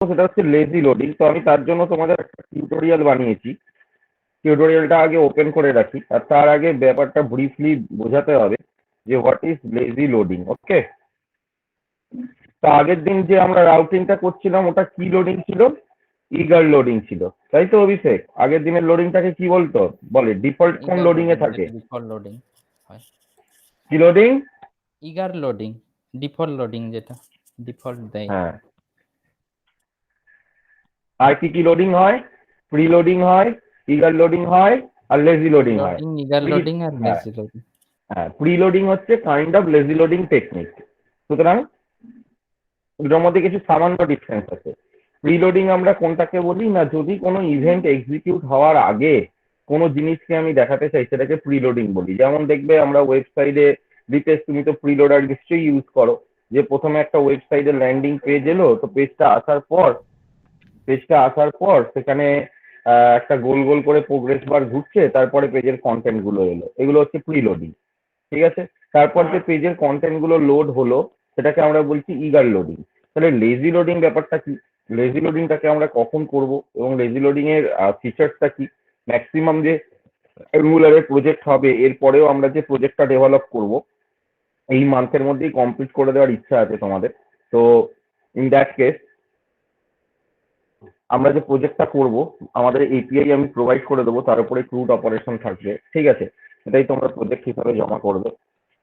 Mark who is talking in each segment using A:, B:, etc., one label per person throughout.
A: সেটা হচ্ছে lazy loading. তো আমি তার জন্য তোমাদের একটা টিউটোরিয়াল বানিয়েছি। টিউটোরিয়ালটা আগে ওপেন করে রাখি, আর তার আগে ব্যাপারটা ব্রিফলি বোঝাতে হবে যে হোয়াট ইজ লেজি লোডিং। ওকে, তো আগের দিন যে আমরা রাউটিংটা করছিলাম ওটা কি লোডিং ছিল? ইগার লোডিং ছিল, তাই তো অভিষেক? আগের দিনের লোডিংটাকে কি বলতো, বলে ডিফল্ট কোন
B: ইগার
A: লোডিং এ
B: লোডিং,
A: থাকে?
B: যেটা ডিফল্ট লোডিং হয়।
A: কি loading?
B: Eager loading, default loading, যেটা ডিফল্ট দেয়।
A: হ্যাঁ, আর কি কি লোডিং হয়? প্রি লোডিং হয়, ইগার লোডিং হয়, আর লেজি লোডিং হয়।
B: লোডিং, ইগার
A: প্রি,
B: লোডিং আর
A: হ্যাঁ
B: লেজি লোডিং।
A: হ্যাঁ, প্রি লোডিং হচ্ছে kind of lazy loading technique. সুতরাং এটার মধ্যে কিছু সামান্য ডিফারেন্স আছে। প্রিলোডিং আমরা কোনটাকে বলি না, যদি কোনো ইভেন্ট এক্সিকিউট হওয়ার আগে কোনো জিনিসকে আমি দেখাতে চাই সেটাকে প্রিলোডিং বলি। যেমন দেখবে আমরা ওয়েবসাইটে দিতে, তুমি তো প্রিলোডার নিশ্চয়ই ইউজ করো, যে প্রথমে একটা ওয়েবসাইটের ল্যান্ডিং পেজ এলো, তো পেজটা আসার পর সেখানে একটা গোল গোল করে প্রোগ্রেস বার ঘুরছে, তারপরে পেজের কন্টেন্ট গুলো এলো, এগুলো হচ্ছে প্রিলোডিং। ঠিক আছে, তারপর যে পেজের কন্টেন্ট গুলো লোড হলো সেটাকে আমরা বলছি ইগার লোডিং। তাহলে লেজি লোডিং ব্যাপারটা কি? লেজি লোডিংটাকে আমরা কখন করব এবং লেজি লোডিং এর ফিচার্সটা কি? ম্যাক্সিমাম যে অ্যাঙ্গুলারের প্রজেক্ট হবে এরপরেও আমরা যে প্রজেক্টটা ডেভেলপ করব এই মান্থের মধ্যেই কমপ্লিট করে দেওয়ার ইচ্ছা আছে তোমাদের। তো ইন দ্যাট কেস আমরা যে প্রজেক্টটা করব, আমাদের এপিআই আমি প্রোভাইড করে দেবো, তার উপরে ক্রুড অপারেশন থাকবে। ঠিক আছে, সেটাই তোমরা প্রজেক্ট হিসাবে জমা করবে।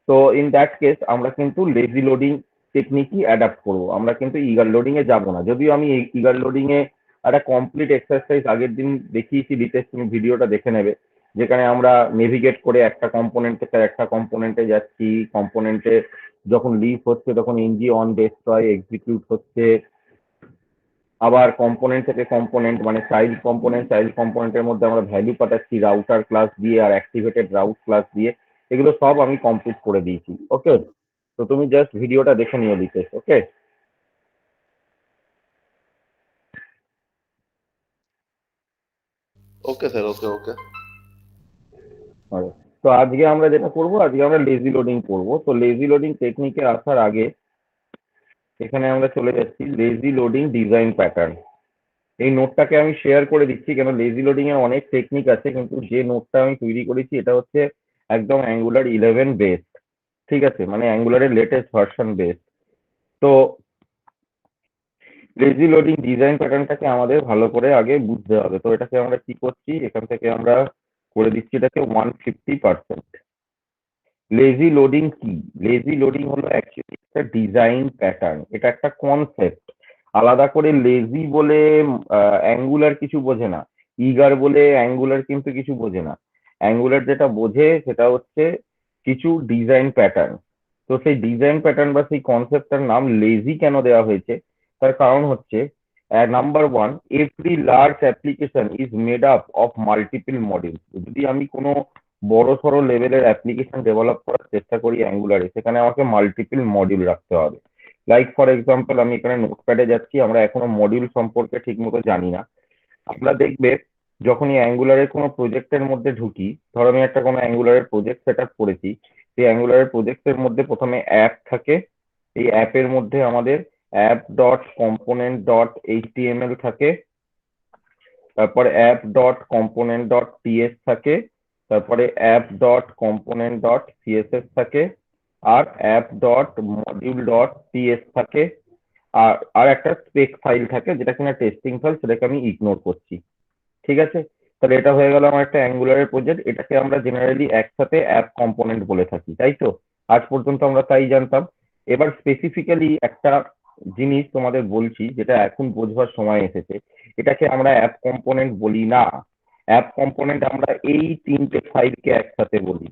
A: তো ইন দ্যাট কেস আমরা কিন্তু লেজি লোডিং টেকনিকই অ্যাডাপ্ট করবো, আমরা কিন্তু ইগার লোডিং এ যাবো না। যদিও আমি এই ইগার লোডিং এ একটা কমপ্লিট এক্সারসাইজ আগের দিন দেখিয়েছি, ডিটেলস তুমি ভিডিওটা দেখে নেবে, যেখানে আমরা নেভিগেট করে একটা কম্পোনেন্ট থেকে একটা কম্পোনেন্টে যাচ্ছি, কম্পোনেন্টে যখন লিভ হচ্ছে তখন এনজি অন ডেস্ট্রয় এক্সিকিউট হচ্ছে, আবার কম্পোনেন্ট থেকে কম্পোনেন্ট মানে চাইল্ড কম্পোনেন্টের মধ্যে আমরা ভ্যালু পাঠাচ্ছি রাউটার ক্লাস দিয়ে আর অ্যাক্টিভেটেড রাউট ক্লাস দিয়ে। এগুলো সব আমি কমপ্লিট করে দিয়েছি। ওকে, তো তুমি জাস্ট ভিডিওটা দেখে নিও দিতেশ। ওকে,
C: ওকে স্যার, ওকে ওকে।
A: তো আজকে আমরা যেটা করবো, আজকে আমরা লেজি লোডিং করবো। তো লেজি লোডিং টেকনিকে আসার আগে এখানে আমরা চলে যাচ্ছি লেজি লোডিং ডিজাইন প্যাটার্ন। এই নোটটাকে আমি শেয়ার করে দিচ্ছি, কেন লেজি লোডিং এর অনেক টেকনিক আছে, কিন্তু যে নোটটা আমি তৈরি করেছি এটা হচ্ছে একদম অ্যাঙ্গুলার 11 বেসড। ঠিক আছে, মানে অ্যাঙ্গুলারের লেটেস্ট ভার্সন বেসড। তো লেজি লোডিং ডিজাইন প্যাটার্নটাকে আমাদের ভালো করে আগে বুঝতে হবে। তো এটাকে আমরা কি করছি, এখান থেকে আমরা করে দিচ্ছি এটাকে 150%। লেজি লোডিং কি? লেজি লোডিং হলো অ্যাকচুয়ালি একটা ডিজাইন প্যাটার্ন, এটা একটা কনসেপ্ট। আলাদা করে লেজি বলে অ্যাঙ্গুলার কিছু বোঝে না, ইগার বলে অ্যাঙ্গুলার কিন্তু কিছু বোঝে না। অ্যাঙ্গুলার যেটা বোঝে সেটা হচ্ছে কিছু ডিজাইন প্যাটার্ন। তো সেই ডিজাইন প্যাটার্ন বা সেই কনসেপ্টটার নাম লেজি কেন দেওয়া হয়েছে, তার কারণ হচ্ছে number one, every large application is made up of multiple module. যদি আমি কোনো বড় সড়ো লেভেলের অ্যাপ্লিকেশন ডেভেলপ করার চেষ্টা করি অ্যাঙ্গুলারে, সেখানে আমাকে মাল্টিপল মডিউল রাখতে হবে। লাইক ফর এক্সাম্পল, আমি এখানে নোটপ্যাডে যাচ্ছি, আমরা এখনো মডিউল সম্পর্কে ঠিক মতো জানি না। আমরা দেখবে যখনই অ্যাঙ্গুলারের কোনো প্রজেক্টের মধ্যে ঢুকি, ধরো আমি একটা কোনো অ্যাঙ্গুলারের প্রজেক্ট সেট আপ করেছি, সেই অ্যাঙ্গুলারের প্রজেক্টের মধ্যে প্রথমে অ্যাপ থাকে। এই অ্যাপের মধ্যে আমাদের app dot component dot HTML থাকে, তারপরে app dot component dot TS থাকে, তারপরে app dot component dot CSS থাকে, আর app dot module dot TS থাকে, আর একটা স্পেক ফাইল থাকে যেটা কিনা টেস্টিং ফাইল, সেটাকে আমি ইগনোর করছি। ঠিক আছে, তাহলে এটা হয়ে গেল আমার একটা অ্যাঙ্গুলারের প্রজেক্ট। এটাকে আমরা জেনারেলি একসাথে অ্যাপ কম্পোনেন্ট বলে থাকি, তাই তো? আজ পর্যন্ত আমরা তাই জানতাম। এবার স্পেসিফিক্যালি একটা জিনিস তোমাদের বলছি, যেটা এখন বোঝবার সময় এসেছে। এটাকে আমরা অ্যাপ কম্পোনেন্ট বলি না। অ্যাপ কম্পোনেন্ট আমরা এই তিনটে ফাইলকে একসাথে বলি।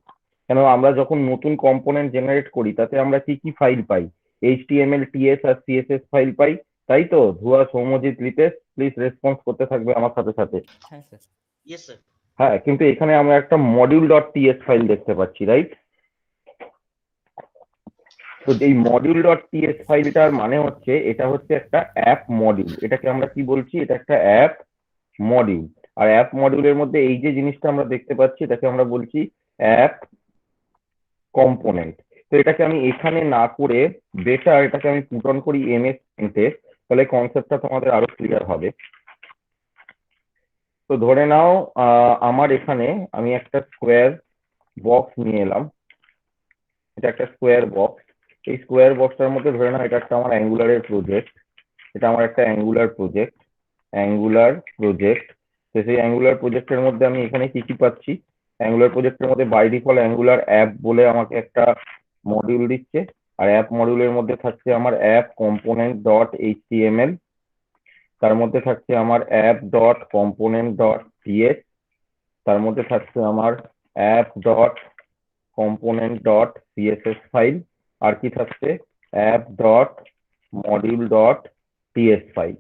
A: কেন, আমরা যখন নতুন কম্পোনেন্ট জেনারেট করি তাতে আমরা কি কি ফাইল পাই? এইচটিএমএল, টিএস আর সিএসএস ফাইল পাই, তাই তো? ধুয়া, সৌম্যজিৎ, রিতেশ, প্লিজ রেসপন্স করতে থাকবে আমার সাথে সাথে।
B: হ্যাঁ স্যার।
D: Yes sir.
A: হ্যাঁ, কিন্তু এখানে আমরা একটা মডিউল ডট টিএস ফাইল দেখতে পাচ্ছি, রাইট? তো এই মডিউল ডট টিএস ফাইলটার মানে হচ্ছে এটা হচ্ছে একটা অ্যাপ মডিউল। এটাকে আমরা কি বলছি? এটা একটা অ্যাপ মডিউল। আর অ্যাপ মডিউলের মধ্যে এই যে জিনিসটা আমরা দেখতে পাচ্ছি এটাকে আমরা বলছি অ্যাপ কম্পোনেন্ট। তো এটাকে আমি এখানে না করে বেটার এটাকে আমি পুট অন করি এমএস পেন্টে, তাহলে কনসেপ্টটা তোমাদের আরো ক্লিয়ার হবে। তো ধরে নাও আমার এখানে আমি একটা স্কোয়ার বক্স নিয়ে এলাম, এটা একটা স্কোয়ার বক্স। এই স্কোয়ার বক্সটার মধ্যে ধরে নাও এটা একটা আমার অ্যাঙ্গুলারের প্রজেক্ট, এটা আমার একটা অ্যাঙ্গুলার প্রজেক্ট। তো সেই অ্যাঙ্গুলার প্রজেক্টের মধ্যে আমি এখানে কি কি পাচ্ছি, অ্যাঙ্গুলার প্রজেক্টের মধ্যে বাই ডিফল্ট অ্যাঙ্গুলার অ্যাপ বলে আমাকে একটা মডিউল দিচ্ছে। আর অ্যাপ মডিউলের মধ্যে থাকছে আমার অ্যাপ কম্পোনেন্ট ডট এইচটিএমএল, তার মধ্যে থাকছে আমার app dot component dot TS, তার মধ্যে থাকছে আমার app dot component dot CSS file, আর কি থাকছে app dot module dot TS file.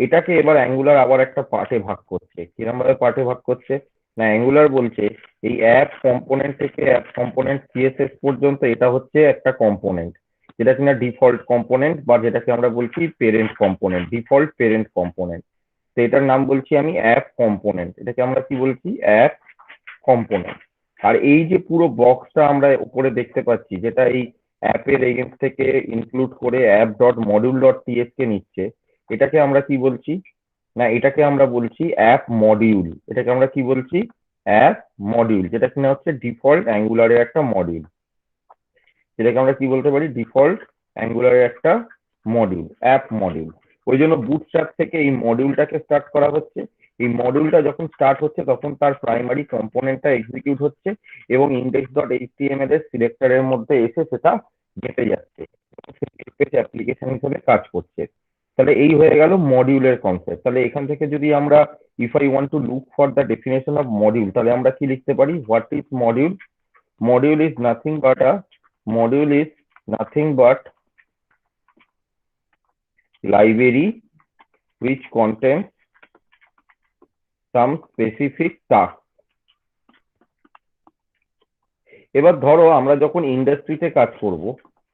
A: এটাকে এবার অ্যাঙ্গুলার আবার একটা পার্টে ভাগ করছে। কিরকম ভাবে পার্টে ভাগ করছে না, অ্যাঙ্গুলার বলছে এই অ্যাপ কম্পোনেন্ট থেকে অ্যাপ কম্পোনেন্ট সিএসএস পর্যন্ত এটা হচ্ছে একটা কম্পোনেন্ট, যেটা কিনা ডিফল্ট কম্পোনেন্ট বা যেটাকে আমরা বলছি parent component, default parent component. তো এটার নাম বলছি আমি অ্যাপ কম্পোনেন্ট, এটাকে আমরা কি বলছি অ্যাপ কম্পোনেন্ট। আর এই যে পুরো বক্সটা আমরা উপরে দেখতে পাচ্ছি, যেটা এই অ্যাপের এগেন্স্ট থেকে ইনক্লুড করে app dot module dot TS কে নিচ্ছে, এটাকে আমরা কি বলছি না, এটাকে আমরা বলছি অ্যাপ মডিউল। এটাকে আমরা কি বলছি অ্যাপ মডিউল, যেটা কিনা হচ্ছে ডিফল্ট অ্যাঙ্গুলারের একটা মডিউল, যেটাকে আমরা কি বলতে পারি ডিফল্ট অ্যাঙ্গুলারের একটা মডিউল, অ্যাপ মডিউল। ওই জন্য বুটস্ট্র্যাপ থেকে এই মডিউলটাকে স্টার্ট করা হচ্ছে। এই মডিউলটা যখন স্টার্ট হচ্ছে তখন তার প্রাইমারি কম্পোনেন্টটা এক্সিকিউট হচ্ছে এবং ইন্ডেক্স ডট এইচটিএমএল এর সিলেক্টরের মধ্যে এসে সেটা গেঁথে যাচ্ছে, অ্যাপ্লিকেশন হিসেবে কাজ করছে। তাহলে এই হয়ে গেল মডিউলের কনসেপ্ট। তাহলে এখান থেকে যদি আমরা if I want to look for the definition of module, তাহলে আমরা কি লিখতে পারি, what is module? Module is nothing but module is nothing but library which contains some specific task. এবার ধরো আমরা যখন ইন্ডাস্ট্রিতে কাজ করব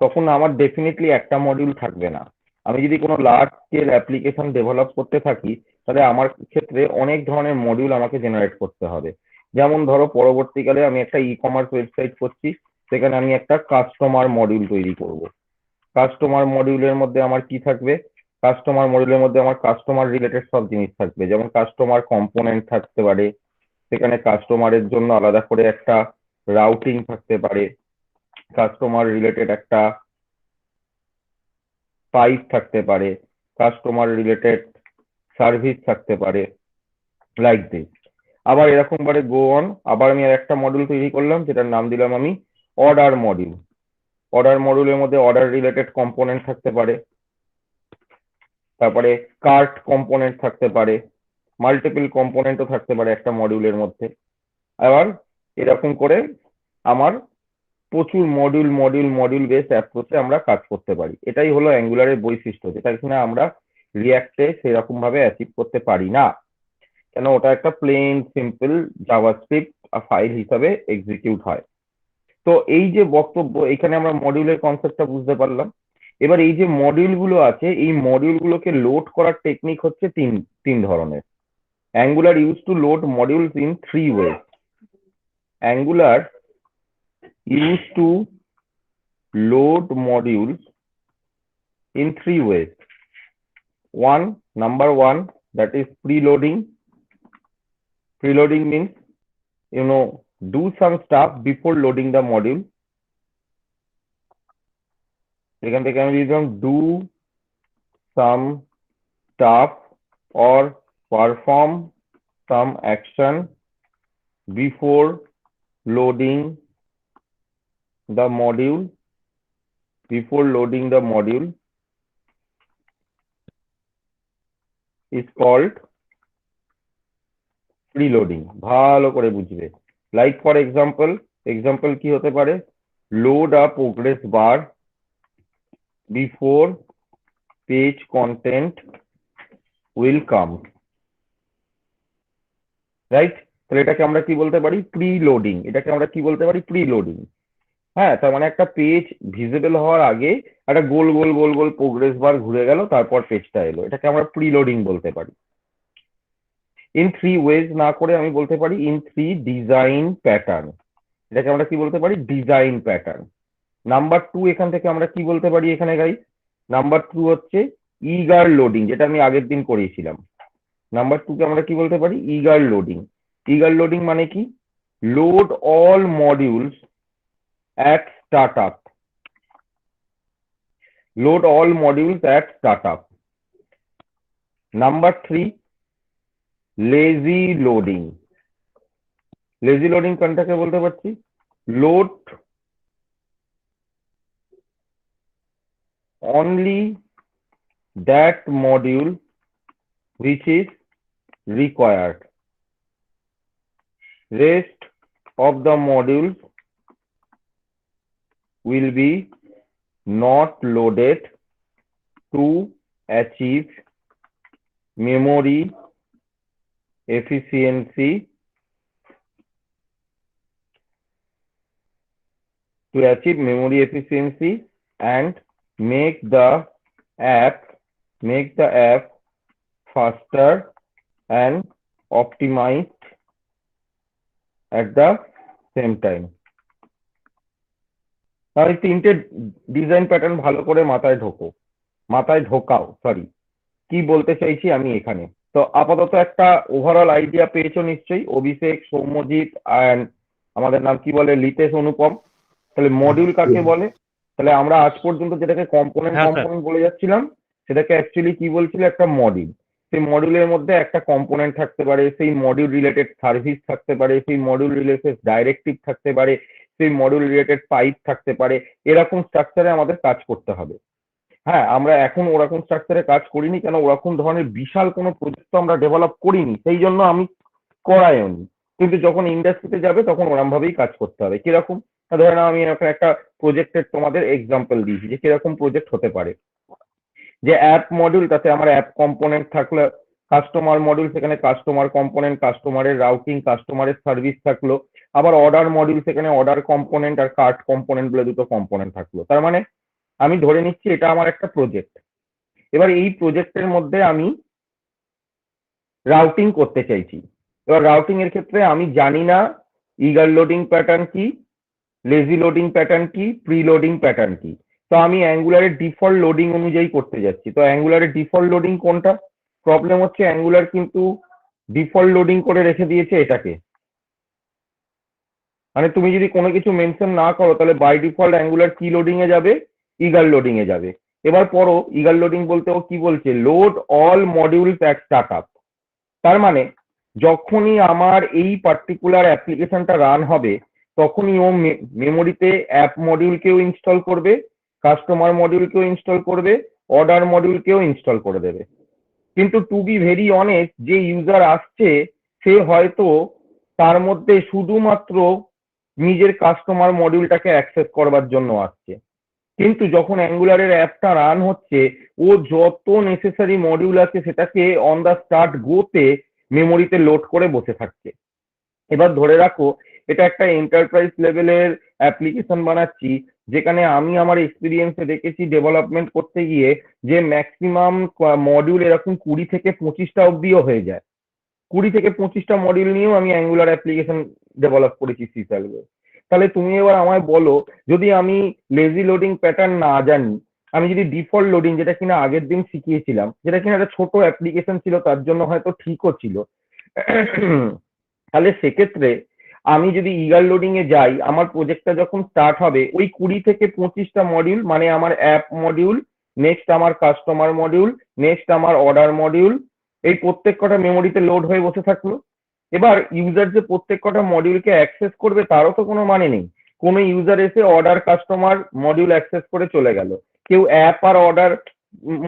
A: তখন আমার ডেফিনেটলি একটা মডিউল থাকবে না। আমি যদি কোনো লার্জ স্কেল অ্যাপ্লিকেশন ডেভেলপ করতে থাকি তাহলে আমার ক্ষেত্রে অনেক ধরনের মডিউল আমাকে জেনারেট করতে হবে। যেমন ধরো পরবর্তীকালে আমি একটা ই কমার্স ওয়েবসাইট করছি, সেখানে আমি একটা কাস্টমার মডিউল তৈরি করব। কাস্টমার মডিউলের মধ্যে আমার কি থাকবে, কাস্টমার মডিউলের মধ্যে আমার কাস্টমার রিলেটেড সব জিনিস থাকবে, যেমন কাস্টমার কম্পোনেন্ট থাকতে পারে, সেখানে কাস্টমারের জন্য আলাদা করে একটা রাউটিং থাকতে পারে, কাস্টমার রিলেটেড একটা পাইপ থাকতে পারে, কাস্টমার রিলেটেড সার্ভিস থাকতে পারে, লাইক দিস। আবার এরকম ভাবে গো অন, আবার আমি আর একটা মডিউল তৈরি করলাম যেটার নাম দিলাম আমি অর্ডার মডিউল। অর্ডার মডিউলের মধ্যে অর্ডার রিলেটেড কম্পোনেন্ট থাকতে পারে, তারপরে কার্ট কম্পোনেন্ট থাকতে পারে, মাল্টিপল কম্পোনেন্টও থাকতে পারে একটা মডিউলের মধ্যে। আবার এরকম করে আমার প্রচুর মডিউল মডিউল মডিউল বেসড অ্যাপ্রোচে আমরা কাজ করতে পারি। এটাই হলো অ্যাঙ্গুলারের বৈশিষ্ট্য, যেটা কিনা আমরা রিয়াক্টে সেরকম ভাবে অ্যাচিভ করতে পারি না, কেন ওটা একটা প্লেন সিম্পল জাভাস্ক্রিপ্ট ফাইল হিসাবে এক্সিকিউট হয়। তো এই যে বক্তব্য, এখানে আমরা মডিউলের কনসেপ্টটা বুঝতে পারলাম। এবার এই যে মডিউল গুলো আছে, এই মডিউল গুলোকে লোড করার টেকনিক হচ্ছে তিন ধরনের। Angular use to load modules in three wedge. Angular use to load modules in three ways. Number one, that is preloading. Preloading means do some stuff before loading the module. এখান থেকে আমি দিলাম do some stuff or perform some action before loading the module. Before loading the module is called preloading. ভালো করে বুঝবে। Like for example কি হতে পারে, load a progress bar before page content will come, right? তাহলে এটাকে আমরা কি বলতে পারি প্রিলোডিং। এটাকে আমরা কি বলতে পারি প্রিলোডিং। হ্যাঁ, তার মানে একটা পেজ ভিজিবল হওয়ার আগে একটা গোল গোল গোল গোল প্রোগ্রেস বার ঘুরে গেল, তারপর পেজটা এলো, এটাকে আমরা প্রিলোডিং বলতে পারি। ইন থ্রি ওয়েজ না করে আমি বলতে পারি ইন থ্রি ডিজাইন প্যাটার্ন। এটাকে আমরা কি বলতে পারি ডিজাইন প্যাটার্ন। নাম্বার টু, এখান থেকে আমরা কি বলতে পারি এখানে গাইস, নাম্বার টু হচ্ছে ইগার লোডিং, যেটা আমি আগের দিন করিয়েছিলাম। নাম্বার 2 কে আমরা কি বলতে পারি? Eager loading. ইগার লোডিং মানে কি? Load all modules at startup. Load all modules at startup. Number 3, lazy loading. Lazy loading কোনটাকে বলতে পারছি? Load only that module which is required. Rest of the modules will be not loaded to achieve memory efficiency and make the app faster and optimized at the same time. তাহলে তিনটে design pattern ভালো করে মাথায় ঢোকাও, sorry, কি বলতে চাইছি আমি এখানে। তো আপাতত একটা ওভারঅল আইডিয়া পেয়েছো নিশ্চয়ই, অভিষেক, সৌম্যজিৎ এন্ড আমাদের নাম কি বলে, লিতেশ, অনুপম। তাহলে মডিউল কাকে বলে? তাহলে আমরা আজ পর্যন্ত যেটাকে কম্পোনেন্ট বলে যাচ্ছিলাম, সেটাকে অ্যাকচুয়ালি কি বলছিল? একটা মডিউল। সেই মডিউলের মধ্যে একটা কম্পোনেন্ট থাকতে পারে, সেই মডিউল রিলেটেড সার্ভিস থাকতে পারে, সেই মডিউল রিলেটেড ডাইরেক্টিভ থাকতে পারে, সেই মডিউল রিলেটেড পাইপ থাকতে পারে। এরকম স্ট্রাকচারে আমাদের কাজ করতে হবে। হ্যাঁ, আমরা এখন ওরকম স্ট্রাকচারে কাজ করিনি, কেন ওরকম ধরনের বিশাল কোনো প্রজেক্ট আমরা ডেভেলপ করিনি, সেই জন্য আমি করাইনি। কিন্তু যখন ইন্ডাস্ট্রিতে যাবে তখন ওরকম ভাবেই কাজ করতে হবে। কিরকম? ধরে নাও আমি এখন একটা প্রজেক্টের তোমাদের এক্সাম্পল দিয়েছি যে কিরকম প্রজেক্ট হতে পারে। যে অ্যাপ মডিউল, তাতে আমার অ্যাপ কম্পোনেন্ট থাকলো। কাস্টমার মডিউল, সেখানে কাস্টমার কম্পোনেন্ট, কাস্টমারের রাউটিং, কাস্টমারের সার্ভিস থাকলো। আবার অর্ডার মডিউল, সেখানে অর্ডার কম্পোনেন্ট আর কার্ট কম্পোনেন্ট বলে দুটো কম্পোনেন্ট থাকলো। তার মানে আমি ধরে নিচ্ছি এটা আমার একটা প্রজেক্ট। এবার এই প্রজেক্টের মধ্যে আমি রাউটিং করতে চাইছি। এবার রাউটিং এর ক্ষেত্রে আমি জানি না ইগার লোডিং প্যাটার্ন কি, লেজি লোডিং প্যাটার্ন কি, প্রি লোডিং প্যাটার্ন কি। তো আমি অ্যাঙ্গুলারের ডিফল্ট লোডিং অনুযায়ী করতে যাচ্ছি। তো অ্যাঙ্গুলারের ডিফল্ট লোডিং কোনটা? প্রবলেম হচ্ছে অ্যাঙ্গুলার কিন্তু ডিফল্ট লোডিং করে রেখে দিয়েছে এটাকে। মানে তুমি যদি কোনো কিছু মেনশন না করো, তাহলে বাই ডিফল্ট অ্যাঙ্গুলার কি লোডিং এ যাবে? ইগার লোডিং এ যাবে। এবার পড়ো, ইগার লোডিং বলতে ও কি বলছে? Load all modules at startup. তার মানে যখনই আমার এই পার্টিকুলার অ্যাপ্লিকেশনটা রান হবে, তখনই ও মেমোরিতে অ্যাপ মডিউলকেও ইনস্টল করবে, কাস্টমার মডিউলকেও ইনস্টল করবে, অর্ডার মডিউলকেও ইনস্টল করে দেবে। কিন্তু টু বি ভেরি অনেস্ট, যে ইউজার আসছে সে হয়তো তার মধ্যে শুধুমাত্র নিজের কাস্টমার মডিউলটাকে অ্যাক্সেস করবার জন্য আসছে। কিন্তু যখন অ্যাঙ্গুলারের অ্যাপটা রান হচ্ছে, ও যত নেসেসারি মডিউল আছে সেটাকে অন দা স্টার্ট গোতে মেমোরিতে লোড করে বসে থাকছে। এবার ধরে রাখো এটা একটা এন্টারপ্রাইজ লেভেলের অ্যাপ্লিকেশন বানাচ্ছি, যেখানে আমি আমার এক্সপিরিয়েন্সে দেখেছি ডেভেলপমেন্ট করতে গিয়ে যে ম্যাক্সিমাম মডিউল এরকম 20 থেকে 25টা অব্দিও হয়ে যায়। 20 থেকে 25টা মডিউল নিয়েও আমি অ্যাঙ্গুলার অ্যাপ্লিকেশন ডেভেলপ করেছি সি স্যালভে। তাহলে তুমি এবার আমায় বলো, যদি আমি লেজি লোডিং প্যাটার্ন না জানি, আমি যদি ডিফল্ট লোডিং, যেটা কিনা আগের দিন শিখিয়েছিলাম, যেটা কিনা একটা ছোট অ্যাপ্লিকেশন ছিল, তার জন্য হয়তো ঠিকও ছিল, তাহলে সেক্ষেত্রে আমি যদি ইগার লোডিং এ যাই, আমার প্রজেক্টটা যখন স্টার্ট হবে, ওই 20 থেকে 25টা মডিউল, মানে আমার অ্যাপ মডিউল, নেক্সট আমার কাস্টমার মডিউল, নেক্সট আমার অর্ডার মডিউল, এই প্রত্যেক কটা মেমোরিতে লোড হয়ে বসে থাকলো। এবার ইউজার যে প্রত্যেক কটা মডিউলকে অ্যাক্সেস করবে তারও তো কোনো মানে নেই। কোনো ইউজার এসে অর্ডার কাস্টমার মডিউল অ্যাক্সেস করে চলে গেল, কেউ অ্যাপ আর অর্ডার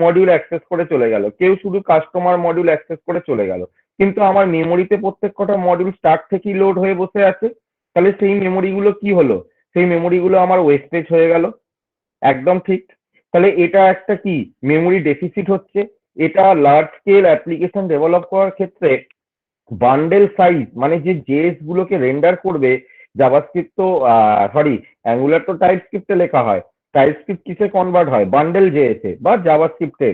A: মডিউল অ্যাক্সেস করে চলে গেল, কেউ শুধু কাস্টমার মডিউল অ্যাক্সেস করে চলে গেল। কিন্তু আমার মেমোরিতে প্রত্যেক কটা মডিউল স্টার্ট থেকেই লোড হয়ে বসে আছে। তাহলে সেই মেমোরিগুলো কি হলো? সেই মেমোরিগুলো আমার ওয়েস্টেজ হয়ে গেল। একদম ঠিক। তাহলে এটা একটা কি মেমোরি ডেফিসিট হচ্ছে। এটা লার্জ স্কেল অ্যাপ্লিকেশন ডেভেলপ করার ক্ষেত্রে বান্ডেল সাইজ, মানে যে জেএস গুলোকে রেন্ডার করবে, জাভাস্ক্রিপ্ট তো সরি, অ্যাঙ্গুলার তো টাইপস্ক্রিপ্টে লেখা হয়, টাইপস্ক্রিপ্ট কিসে কনভার্ট হয়? বান্ডেল জেএস এ বা জাভাস্ক্রিপ্টে।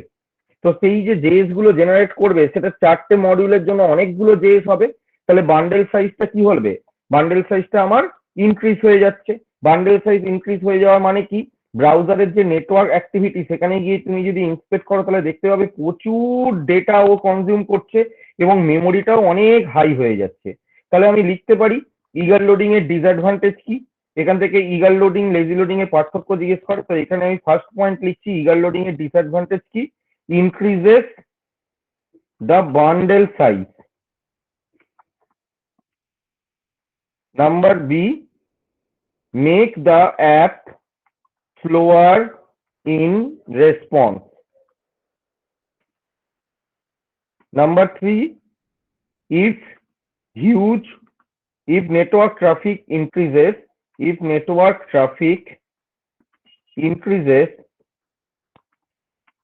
A: তো সেই যে জেএস গুলো জেনারেট করবে, সেটা 4টে মডিউলের জন্য অনেকগুলো জেএস হবে। তাহলে বান্ডেল সাইজটা কি হবে? বান্ডেল সাইজটা আমার ইনক্রিজ হয়ে যাচ্ছে। বান্ডেল সাইজ ইনক্রিজ হয়ে যাওয়া মানে কি? ব্রাউজারের যে নেটওয়ার্ক অ্যাক্টিভিটি সেখানে গিয়ে তুমি যদি ইন্সপেক্ট করো তাহলে দেখতে পাবে প্রচুর ডেটা ও কনজিউম করছে এবং মেমোরিটাও অনেক হাই হয়ে যাচ্ছে। তাহলে আমি লিখতে পারি ইগার লোডিং এর ডিসঅ্যাডভান্টেজ কি, এখান থেকে ইগার লোডিং লেজি লোডিং এর পার্থক্য জিজ্ঞেস করে, তো এখানে আমি ফার্স্ট পয়েন্ট লিখছি ইগার লোডিং এর ডিসঅ্যাডভান্টেজ কি, increases the bundle size. Number B, make the app slower in response. Number 3, if huge, if network traffic increases,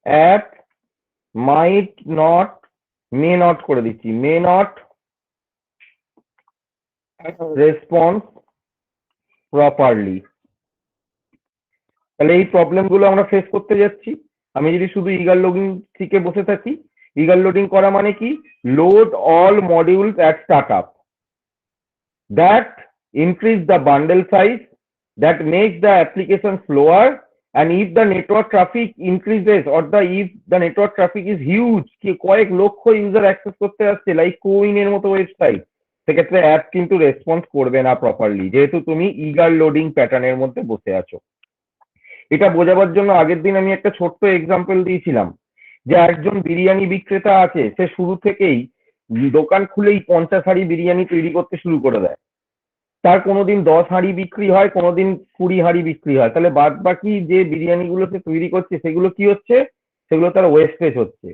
A: app may not করে দিচ্ছি, may not respond properly. তাহলে এই problem গুলো আমরা face করতে যাচ্ছি। আমি যদি শুধু ইগার লোডিং শিখে বসে থাকি, ইগার লোডিং করা মানে কি, load all modules at startup, that increase the bundle size, that makes the application slower, and if the network traffic increases or if the network traffic is huge, কি কয়েক লক্ষ user access করতে আসছে like CoWIN এর মতো website, সেক্ষেত্রে app কিন্তু response করবে না প্রপারলি, যেহেতু তুমি ইগার লোডিং প্যাটার্নের মধ্যে বসে আছো। এটা বোঝাবার জন্য আগের দিন আমি একটা ছোট্ট এক্সাম্পল দিয়েছিলাম যে একজন বিরিয়ানি বিক্রেতা আছে, সে শুরু থেকেই দোকান খুলেই 50 হাঁড়ি বিরিয়ানি তৈরি করতে শুরু করে দেয়। তার কোনোদিন 10 হাঁড়ি বিক্রি হয়, কোনোদিন 20 হাঁড়ি বিক্রি হয়, তাহলে বাদ বাকি যে বিরিয়ানি গুলো সে তৈরি করছে সেগুলো কি হচ্ছে, সেগুলো তার ওয়েস্টেজ হচ্ছে।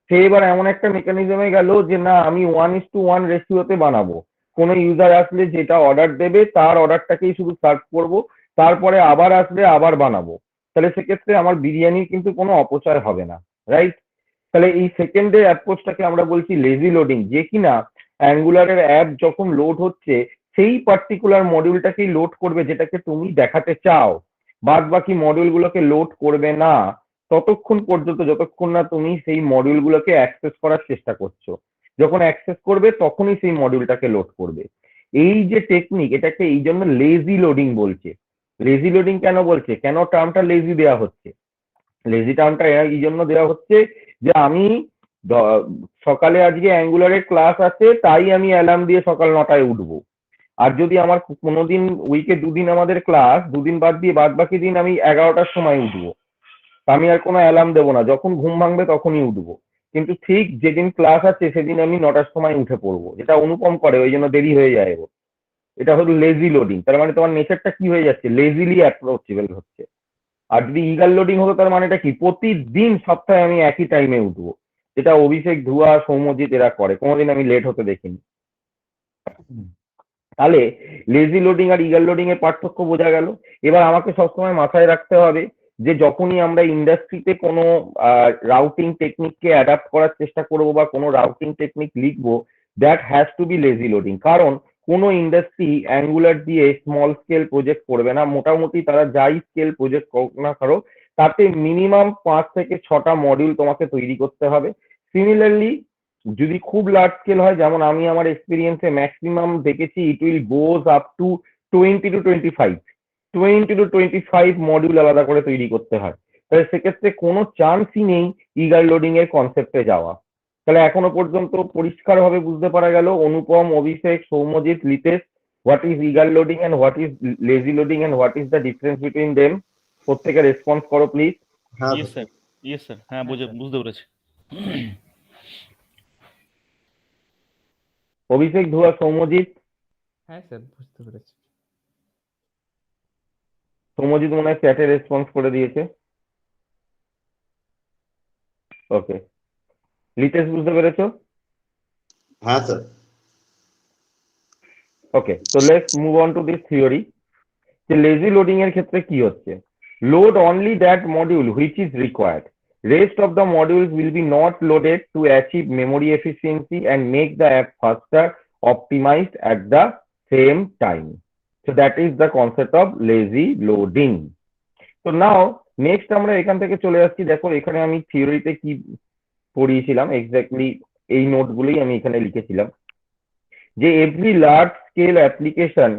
A: সে এবার এমন একটা মেকানিজমে গেল যে না, আমি 1:1 রেশিওতে বানাবো, কোনো ইউজার আসলে যেটা অর্ডার দেবে তার অর্ডারটাকেই শুধু সার্ভ করব, তারপরে আবার আসলে আবার বানাবো, তাহলে সেক্ষেত্রে আমার বিরিয়ানির কিন্তু কোনো অপচয় হবে না, রাইট? তাহলে এই সেকেন্ডের অ্যাপ্রোচটাকে আমরা বলছি লেজি লোডিং, যে কিনা অ্যাঙ্গুলারের অ্যাপ যখন লোড হচ্ছে সেই পার্টিকুলার মডিউলটাকেই লোড করবে যেটাকে তুমি দেখাতে চাও, বাদ বাকি মডিউলগুলোকে লোড করবে না ততক্ষণ পর্যন্ত যতক্ষণ না তুমি সেই মডিউলগুলোকে অ্যাক্সেস করার চেষ্টা করছো। যখন অ্যাক্সেস করবে তখনই সেই মডিউলটাকে লোড করবে। এই যে টেকনিক, এটাকে এই জন্য লেজি লোডিং বলছে। লেজি লোডিং কেন বলছে, কেন টার্মটা লেজি দেওয়া হচ্ছে? লেজি টার্মটা এই জন্য দেওয়া হচ্ছে যে আমি সকালে আজকে অ্যাঙ্গুলারের ক্লাস আছে তাই আমি অ্যালার্ম দিয়ে সকাল 9টায় উঠবো, আর যদি আমার কোনোদিন উইকে 2 দিন আমাদের ক্লাস, 2 দিন বাদ দিয়ে বাদ বাকি দিন আমি 11টার সময় উঠবো, আমি আর কোনো অ্যালার্ম দেবো না, যখন ঘুম ভাঙবে তখনই উঠবো, কিন্তু ঠিক যেদিন ক্লাস আছে সেদিন আমি 9টার সময় উঠে পড়বো, যেটা অনুপম করে, ওই জন্য দেরি হয়ে যায় ওর। এটা হলো লেজি লোডিং, তার মানে তোমার নেচারটা কি হয়ে যাচ্ছে, লেজিলি অ্যাপ্রোচেবল হচ্ছে। আর যদি ইগার লোডিং হতো তার মানেটা কি, প্রতিদিন সপ্তাহে আমি একই টাইমে উঠবো, যেটা অভিষেক, ধুয়া, সৌম্যজিৎ এরা করে, কোনোদিন আমি লেট হতে দেখিনি। তাহলে লেজি লোডিং আর ইগার লোডিং এর পার্থক্য বোঝা গেল। এবার আমাকে সবসময় মাথায় রাখতে হবে যে যখনই আমরা ইন্ডাস্ট্রিতে কোনো রাউটিং টেকনিককে অ্যাডাপ্ট করার চেষ্টা করবো বা কোনো রাউটিং টেকনিক লিখবো, that has to be lazy loading. কারণ কোনো ইন্ডাস্ট্রি অ্যাঙ্গুলার দিয়ে স্মল স্কেল প্রজেক্ট করবে না, মোটামুটি তারা যাই স্কেল প্রজেক্ট করুক না কারো, তাতে মিনিমাম 5 থেকে 6টা মডিউল তোমাকে তৈরি করতে হবে। সিমিলারলি যদি খুব লার্জ স্কেল হয়, যেমন আমি আমার এক্সপিরিয়েন্সে ম্যাক্সিমাম দেখেছি, it will goes up to 20 to 25 module আলাদা করে তৈরি করতে হয়। তাহলে সেক্ষেত্রে কোনো চান্সই নেই ইগার লোডিং এর কনসেপ্টে যাওয়া। তাহলে এখনো পর্যন্ত পরিষ্কারভাবে বুঝতে পারা গেল, Anupam, Abhishek, Soumyajit, Litesh, what is eager loading and what is lazy loading and what is the difference between them. প্রত্যেকে রেসপন্স করো প্লিজ।
C: হ্যাঁ
D: ইয়েস স্যার, ইয়েস স্যার, হ্যাঁ বুঝতে পেরেছি।
A: অভিষেক, ধুয়া, সৌম্যজিৎ।
B: হ্যাঁ স্যার, বুঝতে পেরেছি।
A: সৌম্যজিৎ মনে হয় চ্যাটে রেসপন্স করে দিয়েছে। ওকে, লিতেশ বুঝতে পেরেছো?
C: হ্যাঁ স্যার।
A: ওকে, তো let's move on to this theory. যে লেজি লোডিং এর ক্ষেত্রে কি হচ্ছে, load only that module which is required, rest of the modules will be not loaded to achieve memory efficiency and make the app faster, optimized at the same time. So that is the concept of lazy loading. So now next আমরা এখান থেকে চলে আসছি, দেখো এখানে আমি থিওরিতে কি পড়িয়েছিলাম exactly এই নোটগুলোই আমি এখানে লিখেছিলাম যে every large scale application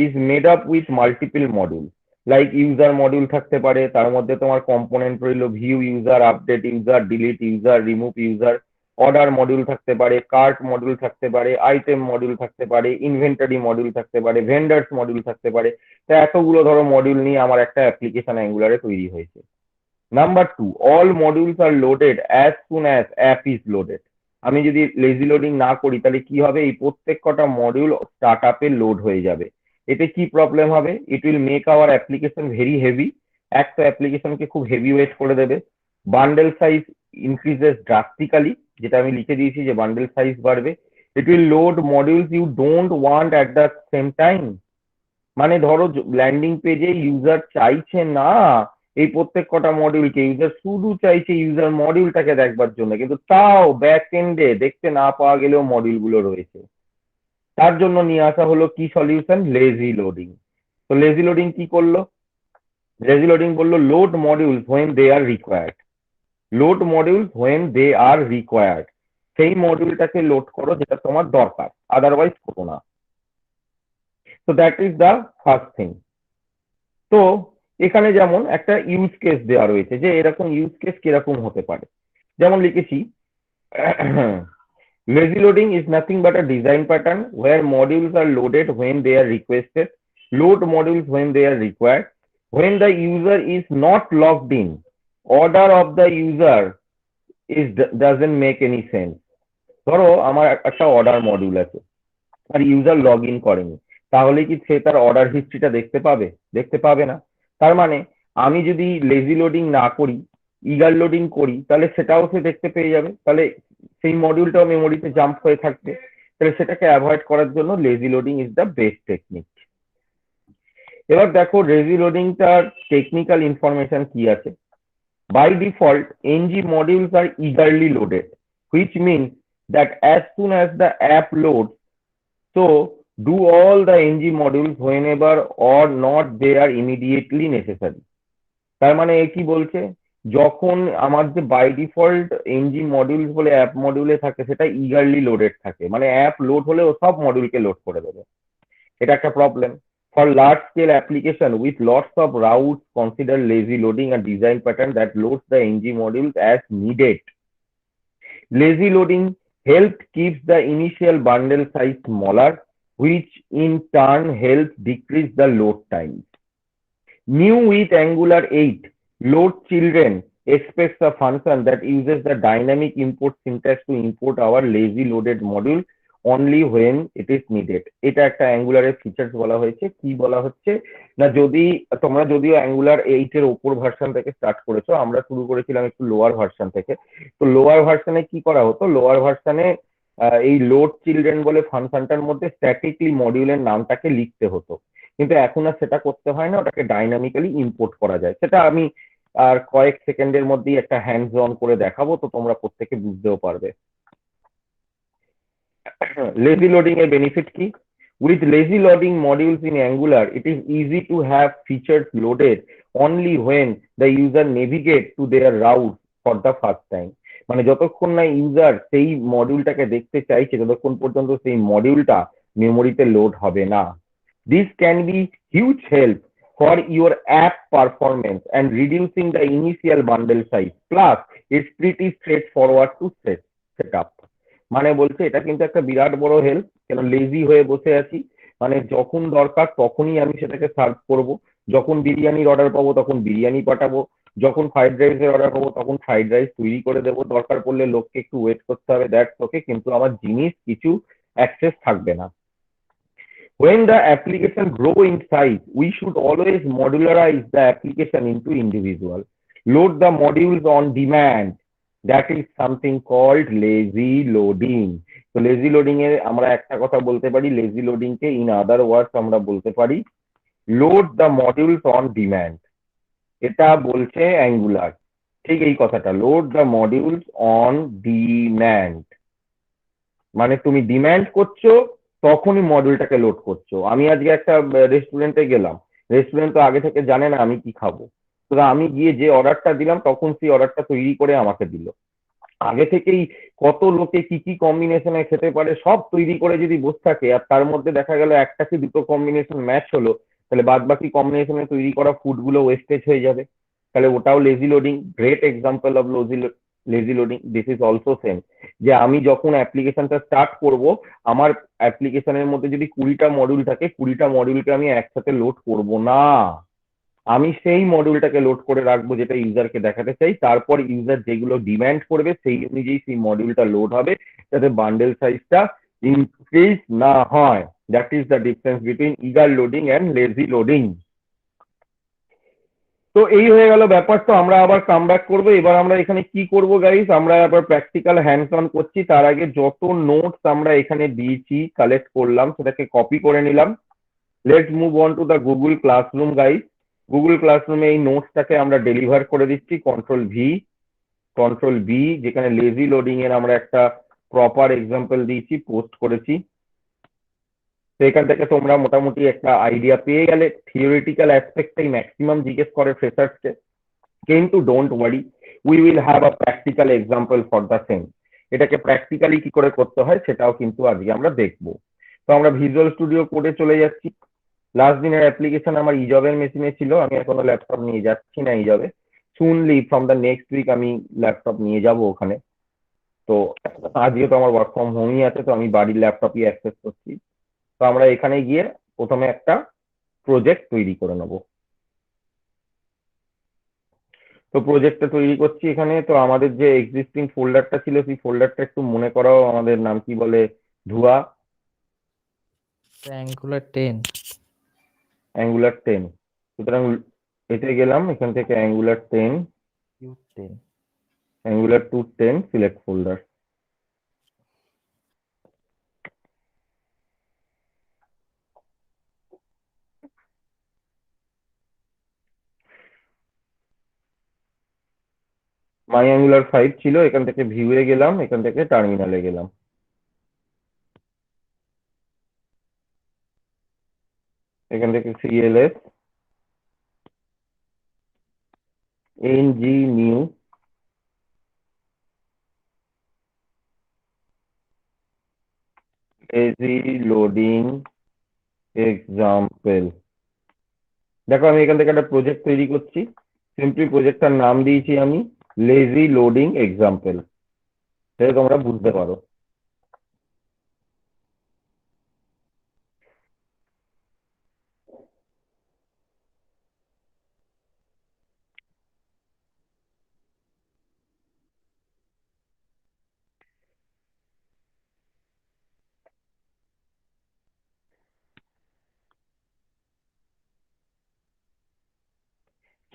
A: is made up with multiple modules. Like user module থাকতে পারে, তার মধ্যে তোমার কম্পোনেন্ট রইলো view user, update user, delete user, remove user, order module থাকতে পারে, কার্ট মডিউল থাকতে পারে, আইটেম মডিউল থাকতে পারে, ইনভেন্টরি মডিউল থাকতে পারে, ভেন্ডার্স মডিউল থাকতে পারে। তো এতগুলো ধরো মডিউল নিয়ে আমার একটা অ্যাপ্লিকেশন অ্যাঙ্গুলারে তৈরি হয়েছে। Number 2, all modules are loaded as soon as app is loaded. আমি যদি লেজি লোডিং না করি তাহলে কি হবে, এই প্রত্যেক কটা মডিউল স্টার্ট আপে লোড হয়ে যাবে। এতে কি প্রবলেম হবে, it will make our application very heavy. এক তো অ্যাপ্লিকেশনকে খুব হেভি ওয়েট করে দেবে। বান্ডেল সাইজ ইনক্রিজেস ড্রাস্টিক্যালি, যেটা আমি লিখে দিয়েছি যে বান্ডেল সাইজ বাড়বে। It will load modules you don't want at the same time. মানে ধরো ল্যান্ডিং পেজে ইউজার চাইছে না এই প্রত্যেক কটা মডিউলকে, ইউজার শুধু চাইছে ইউজার মডিউলটাকে দেখবার জন্য, কিন্তু তাও ব্যাক এন্ডে দেখতে না পাওয়া গেলেও মডিউল গুলো রয়েছে। তার জন্য নিয়ে আসা হলো কি সলিউশন, লেজি লোডিং। তো লেজি লোডিং কি করলো, লেজি লোডিং বললো load modules when they are required. Load modules when they are required, সেই মডিউলটাকে লোড করো যেটা তোমার দরকার, আদারওয়াইজ করো না। তো that is the first thing. তো এখানে যেমন একটা ইউজ কেস দেওয়া রয়েছে যে এরকম ইউজ কেস কিরকম হতে পারে। যেমন লিখেছি, lazy loading is nothing but a design pattern where modules are loaded when they are requested, load modules when they are required, when the user is not logged in, order of the user is doesn't make any sense. ধরো আমার একটা order module আছে আর user log in করেনি, তাহলে কি সে তার order হিস্ট্রিটা দেখতে পাবে? দেখতে পাবে না। তার মানে আমি যদি লেজি লোডিং না করি, ইগার লোডিং করি, তাহলে সেটাও সে দেখতে পেয়ে যাবে, তাহলে সেই মডিউলটাও মেমোরিতে জাম্প হয়ে থাকবে। তাহলে সেটাকে অ্যাভয়েড করার জন্য lazy loading is the best technique. এবার দেখো লেজি লোডিংটার টেকনিক্যাল ইনফরমেশন কি আছে। By default, ng modules are eagerly loaded, which means that as soon as the app loads, so do all the ng modules whenever or not they are immediately necessary. তার মানে এ কি বলছে, যখন আমার যে by default ng module বলে app মডিউলে থাকে সেটা ইগারলি লোডেড থাকে, মানে অ্যাপ লোড হলে ও সব মডিউলকে লোড করে দেবে। এটা একটা problem. For large scale application with lots of routes, consider lazy loading a design pattern that loads the ng modules as needed. Lazy loading helps keeps the initial bundle size smaller, which in turn helps decrease the load time. New with Angular 8, load children expects a function that uses the dynamic import syntax to import our lazy loaded module only when it is needed. এটা একটা অ্যাঙ্গুলারের features বলা হয়েছে। কি বলা হচ্ছে না, যদি তোমরা যদিও অ্যাঙ্গুলার 8 এর ওপর ভার্সন থেকে স্টার্ট করেছো, আমরা শুরু করেছিলাম একটু লোয়ার ভার্সন থেকে। তো লোয়ার ভার্সনে কি করা হতো, লোয়ার ভার্সনে এই লোড চিলড্রেন বলে ফাংশনটার মধ্যে স্ট্যাটিকলি মডিউলের নামটাকে লিখতে হতো, কিন্তু এখন আর সেটা করতে হয় না, ওটাকে ডাইনামিক্যালি ইম্পোর্ট করা যায়। সেটা আমি আর কয়েক সেকেন্ডের মধ্যেই একটা হ্যান্ডস অন করে দেখাবো, তো তোমরা প্রত্যেকে বুঝতেও পারবে। Lazy loading এর বেনিফিট কি? With lazy loading modules in Angular, it is easy to have features loaded only when the user navigate to their route for the first time. মানে যতক্ষণ না ইউজার সেই মডিউলটাকে দেখতে চাইছে ততক্ষণ পর্যন্ত সেই মডিউলটা মেমোরিতে লোড হবে না। This can be huge help for your app performance and reducing the initial bundle size. Plus, it's pretty straightforward to set up. মানে বলছে এটা কিন্তু একটা বিরাট বড় হেল্প, কেন লেজি হয়ে বসে আছি, মানে যখন দরকার তখনই আমি সেটাকে সার্ভ করব, যখন বিরিয়ানির অর্ডার পাবো তখন বিরিয়ানি পাঠাবো, যখন ফ্রাইড রাইসের অর্ডার পাবো তখন ফ্রাইড রাইস তৈরি করে দেবো, দরকার পড়লে লোককে একটু ওয়েট করতে হবে, দ্যাটস ওকে, কিন্তু আমার জিনিস কিছু অ্যাক্সেস থাকবে না। When the application grow in size, we should always modularize the application into individual. Load the modules on demand. That is something called lazy loading. তো lazy loading এ আমরা একটা কথা বলতে পারি, lazy loading K in other words আমরা বলতে পারি load the modules on demand. এটা বলছে অ্যাঙ্গুলার, ঠিক এই কথাটা, load the modules on demand, মানে তুমি ডিম্যান্ড করছো তখনই মডিউলটাকে লোড করছো। আমি আজকে একটা রেস্টুরেন্টে গেলাম, রেস্টুরেন্ট তো আগে থেকে জানে না আমি কি খাবো, তো আমি গিয়ে যে অর্ডারটা দিলাম তখন সেই অর্ডারটা তৈরি করে আমাকে দিল। আগে থেকেই কত লোকে কি কি কম্বিনেশনে খেতে পারে সব তৈরি করে যদি বসে থাকে, আর তার মধ্যে দেখা গেল একটা কি দুটো কম্বিনেশন ম্যাচ হলো, তাহলে বাদ বাকি কম্বিনেশনে তৈরি করা ফুডগুলো ওয়েস্টেজ হয়ে যাবে, তাহলে ওটাও lazy loading. Great example of lazy loading. This is also same, যে আমি যখন অ্যাপ্লিকেশনটা স্টার্ট করব, আমার অ্যাপ্লিকেশনের মধ্যে যদি 20টা মডিউল থাকে, 20টা মডিউলকে আমি একসাথে লোড করব না, আমি সেই মডিউলটাকে লোড করে রাখবো যেটা ইউজারকে দেখাতে চাই, তারপর ইউজার যেগুলো ডিমান্ড করবে সেই অনুযায়ী সেই মডিউলটা লোড হবে, যাতে বান্ডেল সাইজটা ইনক্রিজ না হয়। That is the difference between eager loading and lazy loading. তো এই হয়ে গেল ব্যাপার। তো আমরা আবার কাম ব্যাক করবো। এবার আমরা এখানে কি করব গাইস, আমরা আবার প্র্যাকটিক্যাল হ্যান্ডস অন করছি। তার আগে যত নোটস আমরা এখানে দিয়েছি, কালেক্ট করলাম, সেটাকে কপি করে নিলাম। Let's move on to the Google classroom guys. Google ক্লাসরুমে এই নোটসটাকে আমরা ডেলিভার করে দিচ্ছি, কন্ট্রোল ভি, যেখানে লেজি লোডিং এর আমরা একটা প্রপার এক্সাম্পল দিয়েছি, পোস্ট করেছি। তো এখান থেকে তোমরা মোটামুটি একটা আইডিয়া পেয়ে গেলে। থিওরিটিক্যাল অ্যাসপেক্টটাই ম্যাক্সিমাম জিজ্ঞেস করে ফ্রেশার্সকে, কিন্তু don't worry, we will have a practical example for the same. এটাকে প্র্যাকটিক্যালি কি করে করতে হয় সেটাও কিন্তু আজকে আমরা দেখবো। তো আমরা ভিজুয়াল স্টুডিও কোডে চলে যাচ্ছি। লাস্ট দিনের অ্যাপ্লিকেশন আমার ইজবের মেশিনে ছিল, আমি এখনো ল্যাপটপ নিয়ে যাচ্ছি না ইজবে। সুনলি ফ্রম দ্য নেক্সট উইক আমি ল্যাপটপ নিয়ে যাব ওখানে। তো আজকে তো আমার ওয়ার্ক ফ্রম হোমই আছে, তো আমি বাড়ির ল্যাপটপই অ্যাক্সেস করছি। তো আমরা এখানে গিয়ে প্রথমে একটা প্রজেক্ট তৈরি করে নেব। তো প্রজেক্টটা তৈরি করছি এখানে। তো আমাদের যে এক্সিস্টিং ফোল্ডারটা ছিল, সেই ফোল্ডারটা একটু মনে করাও, আমাদের নাম কি বলে, ধুয়া
B: অ্যাঙ্গুলার 10।
A: অ্যাঙ্গুলার 10। সুতরাং এতে গেলাম, এখান থেকে Angular 10,
B: U10।
A: Angular 2.10 select folder. My Angular 5 ছিল, এখান থেকে ভিউয়ে গেলাম, এখান থেকে টার্মিনালে গেলাম। এখান থেকে CLS ng new lazy loading example। দেখো আমি এখান থেকে একটা প্রজেক্ট তৈরি করছি। সিম্পলি প্রজেক্টটার নাম দিয়েছি আমি লেজি লোডিং এক্সাম্পল, সেটা তোমরা বুঝতে পারো।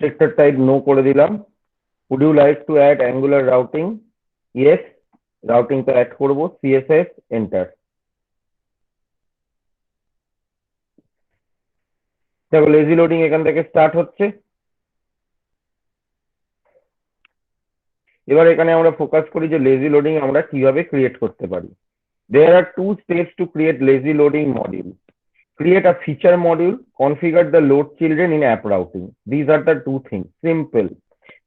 A: সেক্টর টাইপ নো করে দিলাম। would you like to add angular routing? yes, routing তো অ্যাড করব। CSS enter. দেখো লেজি লোডিং এখান থেকে স্টার্ট হচ্ছে। এবার এখানে আমরা ফোকাস করি যে লেজি লোডিং আমরা কিভাবে ক্রিয়েট করতে পারি। there are 2 steps to create lazy loading module. Create a feature module, configure the load children in app routing. These are the 2 things. Simple.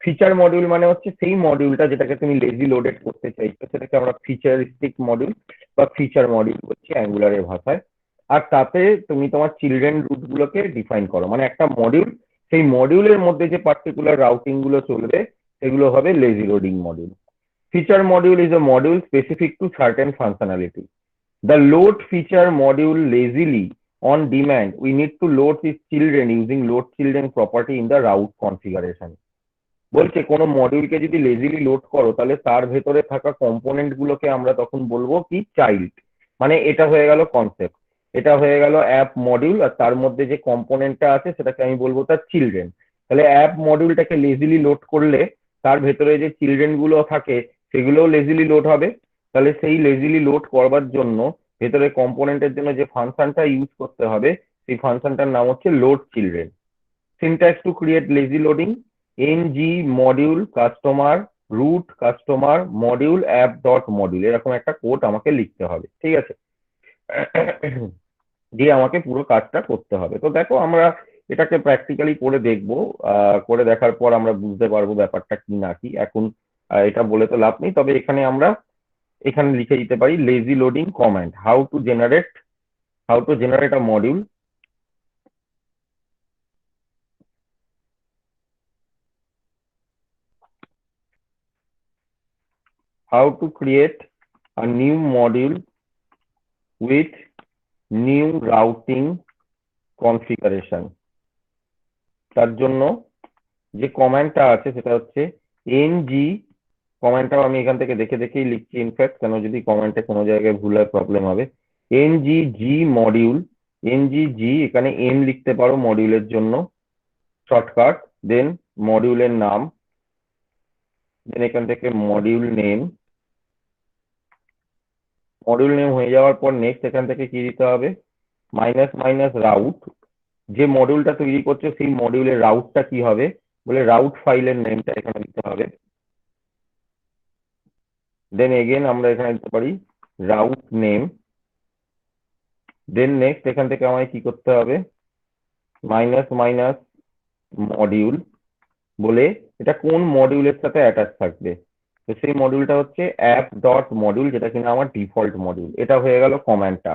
A: Feature module মানে হচ্ছে সেই মডিউলটা যেটাকে তুমি লেজি লোডেড করতে চাইছো, সেটাকে আমরা ফিচারিস্টিক মডিউল বা ফিচার মডিউল বলছি অ্যাঙ্গুলারের ভাষায়। আর তাতে তুমি তোমার চিলড্রেন রুট গুলোকে ডিফাইন করো, মানে একটা মডিউল, সেই মডিউলের মধ্যে যে পার্টিকুলার রাউটিং গুলো চলবে সেগুলো হবে lazy loading module. Feature module is a module specific to certain functionality. The load feature module lazily on demand. We need to load these children using load children property in the route configuration. বলছে কোনো মডিউলকে যদি লেজিলি load করো, তাহলে তার ভেতরে থাকা component গুলোকে আমরা তখন বলবো কি চাইল্ড। মানে এটা হয়ে গেল কনসেপ্ট, এটা হয়ে গেল অ্যাপ মডিউল, আর তার মধ্যে যে কম্পোনেন্টটা আছে সেটাকে আমি বলবো তার চিলড্রেন। তাহলে অ্যাপ মডিউলটাকে লেজিলি লোড করলে তার ভেতরে যে চিলড্রেন গুলো থাকে সেগুলোও লেজিলি লোড হবে। তাহলে সেই লেজিলি লোড করবার জন্য ভেতরে কম্পোনেন্টের জন্য যে ফাংশনটা ইউজ করতে হবে, সেই ফাংশনটার নাম হচ্ছে load children. Syntax to create lazy loading: ng module customer route customer module app dot module, এরকম একটা কোড আমাকে লিখতে হবে, ঠিক আছে? দিয়ে আমাকে পুরো কাজটা করতে হবে। তো দেখো আমরা এটাকে প্র্যাকটিক্যালি করে দেখবো, করে দেখার পর আমরা বুঝতে পারবো ব্যাপারটা কি না কি। এখন এটা বলে তো লাভ নেই, তবে এখানে আমরা এখানে লিখে দিতে পারি lazy loading command, how to generate a module how to create a new module with new routing configuration। তার জন্য যে কমান্ডটা আছে সেটা হচ্ছে ng, কমান্ডটাও আমি এখান থেকে দেখে দেখেই লিখছি ইনফ্যাক্ট, কেন যদি কমান্ডে কোনো জায়গায় ভুল হয় প্রবলেম হবে। ng মডিউল, ng এখানে m লিখতে পারো মডিউলের জন্য শর্টকাট, দেন মডিউলের নাম, দেন এখান থেকে মডিউল নেম। মডিউল নেম হয়ে যাওয়ার পর নেক্সট এখান থেকে কি দিতে হবে, মাইনাস মাইনাস রাউট, যে মডিউলটা তৈরি করছে সেই মডিউলের রাউটটা কি হবে বলে রাউট ফাইলের নেমটা এখানে দিতে হবে। দেন এগেন আমরা এখানে দিতে পারি রাউট নেম। দেন নেক্সট এখান থেকে আমায় কি করতে হবে, মাইনাস মাইনাস মডিউল বলে এটা কোন মডিউলের সাথে অ্যাটাচ থাকবে, তো সেই মডিউলটা হচ্ছে অ্যাপ ডট মডিউল, যেটা কিনা আমার ডিফল্ট মডিউল। এটা হয়ে গেল কমান্ডটা।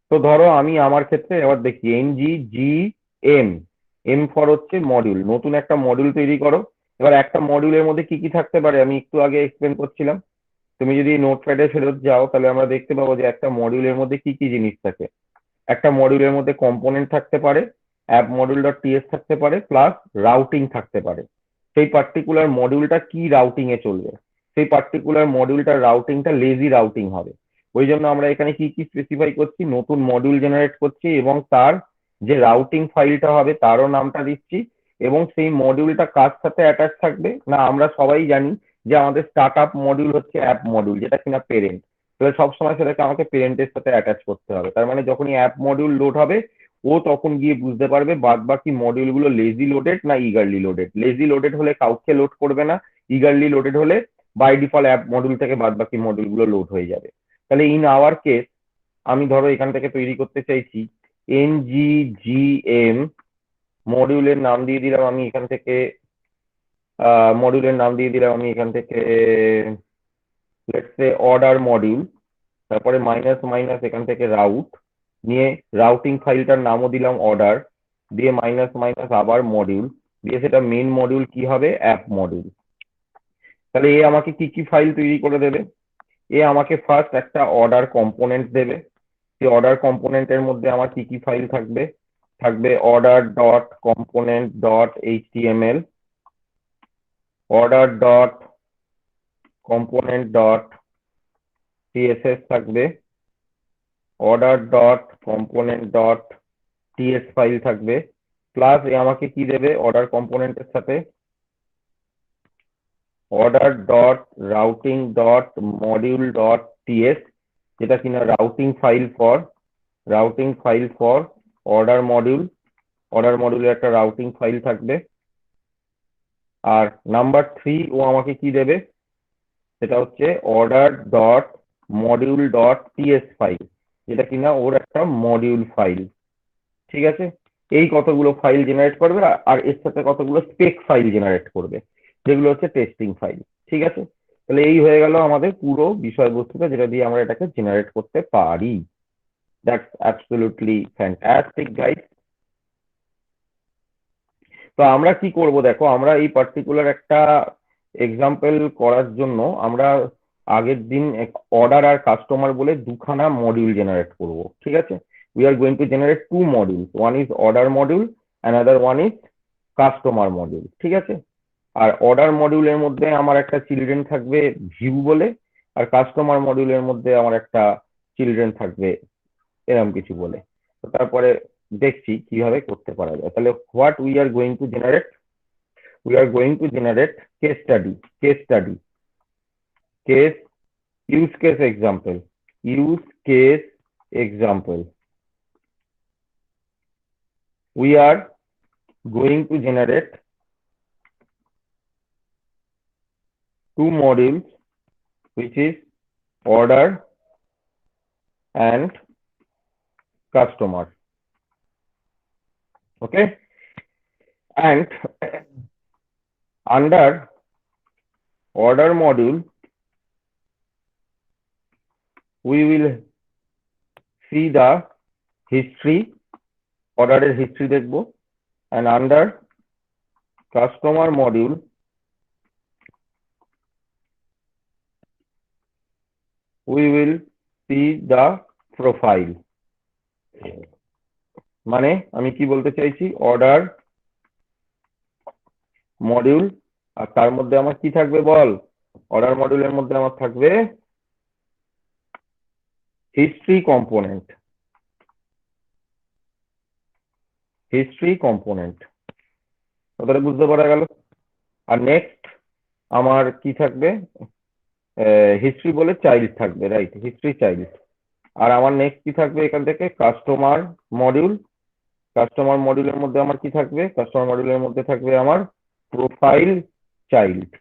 A: তো ধরো আমি আমার ক্ষেত্রে এবার দেখি ng এম ফর হচ্ছে মডিউল, নতুন একটা মডিউল তৈরি করো। এবার একটা মডিউলের মধ্যে কি কি থাকতে পারে আমি একটু আগে এক্সপ্লেন করছিলাম, তুমি যদি নোটপ্যাডে ফেরত যাও তাহলে আমরা দেখতে পাবো যে একটা মডিউলের মধ্যে কি কি জিনিস থাকে। একটা মডিউলের মধ্যে কম্পোনেন্ট থাকতে পারে, অ্যাপ মডিউল ডট টিএস থাকতে পারে, প্লাস রাউটিং থাকতে পারে। সেই পার্টিকুলার মডিউলটা কি রাউটিং এ চলবে, সেই পার্টিকুলার মডিউলটার রাউটিংটা লেজি রাউটিং হবে। ওই জন্য আমরা এখানে কি কি স্পেসিফাই করছি, নতুন মডিউল জেনারেট করছি এবং তার যে রাউটিং ফাইলটা হবে তারও নামটা দিচ্ছি, এবং সেই মডিউলটা কার সাথে অ্যাটাচ থাকবে না, আমরা সবাই জানি যে আমাদের স্টার্ট আপ মডিউল হচ্ছে অ্যাপ মডিউল, যেটা কিনা পেরেন্ট, তাহলে সবসময় সেটাকে আমাকে পেরেন্টের সাথে অ্যাটাচ করতে হবে। তার মানে যখনই অ্যাপ মডিউল লোড হবে ও তখন গিয়ে বুঝতে পারবে বাদ বাকি মডিউল গুলো লেজি লোডেড না ইগারলি লোডেড। লেজি লোডেড হলে কাউকে লোড করবে না, ইগারলি লোডেড হলে বাই ডিফল্ট অ্যাপ মডিউল থেকে বাদ বাকি মডিউল গুলো লোড হয়ে যাবে। তাহলে ইন আওয়ার কেস আমি ধরো এখান থেকে তৈরি করতে চাইছি ngGM, মডিউলের নাম দিয়ে দিলাম আমি এখান থেকে লেটস সে অর্ডার মডিউল, তারপরে মাইনাস মাইনাস এখান থেকে রাউট নিয়ে রাউটিং ফাইলটার নামও দিলাম অর্ডার, দিয়ে মাইনাস মাইনাস আবার মডিউল, দিয়ে সেটা মেন মডিউল কি হবে অ্যাপ মডিউল। তাহলে এ আমাকে কি কি ফাইল তৈরি করে দেবে, এ আমাকে ফার্স্ট একটা অর্ডার কম্পোনেন্ট দেবে। সেই অর্ডার কম্পোনেন্টের মধ্যে আমার কি কি ফাইল থাকবে, থাকবে order dot component dot HTML, order dot component dot CSS থাকবে, order dot component dot TS file থাকবে, প্লাস এ আমাকে কি দেবে অর্ডার কম্পোনেন্টের সাথে order dot routing dot module dot TS, যেটা কিনা routing file for order module. Order মডিউলের একটা রাউটিং ফাইল থাকবে। আর নাম্বার 3 ও আমাকে কি দেবে, সেটা হচ্ছে order dot module dot TS file, যেটা কিনা ওর একটা মডিউল ফাইল। ঠিক আছে, এই কতগুলো ফাইল জেনারেট করবে আর এর সাথে কতগুলো স্পেক ফাইল জেনারেট করবে, যেগুলো হচ্ছে টেস্টিং ফাইল। ঠিক আছে, তাহলে এই হয়ে গেল আমাদের পুরো বিষয়বস্তুটা, যেটা দিয়ে আমরা এটাকে জেনারেট করতে পারি। That's absolutely fantastic guys. তো আমরা কি করব দেখো, আমরা এই পার্টিকুলার একটা এক্সাম্পল করার জন্য আমরা আগের দিন অর্ডার আর কাস্টমার বলে দুখানা মডিউল জেনারেট করব। ঠিক আছে, we are going to generate two modules, one is order module, another one is customer module। ঠিক আছে, আর অর্ডার মডিউলের মধ্যে আমার একটা চিলড্রেন থাকবে ভিউ বলে, আর কাস্টমার মডিউলের মধ্যে আমার একটা চিলড্রেন থাকবে এরকম কিছু বলে। তো তারপরে দেখছি কিভাবে করতে পারা যায়। তাহলে what we are going to generate, we are going to generate case study, use case example, we are going to generate two modules, which is order and customer. Okay, and under order module we will see the history, order history দেখবো, and under customer module we will see the profile. মানে আমি কি বলতে চাইছি, order module, আর তার মধ্যে আমার কি থাকবে বল, অর্ডার মডিউলের মধ্যে আমার থাকবে হিস্ট্রি কম্পোনেন্ট, হিস্ট্রি কম্পোনেন্ট। কথাটা বুঝতে পারা গেল? আর নেক্সট আমার কি থাকবে, হিস্ট্রি বলে চাইল্ড থাকবে, রাইট, হিস্ট্রি চাইল্ড। আর আমার নেক্সট কি থাকবে এখান থেকে, কাস্টমার মডিউল। কাস্টমার মডিউলের মধ্যে আমার কি থাকবে, কাস্টমার মডিউলের মধ্যে থাকবে আমার profile child.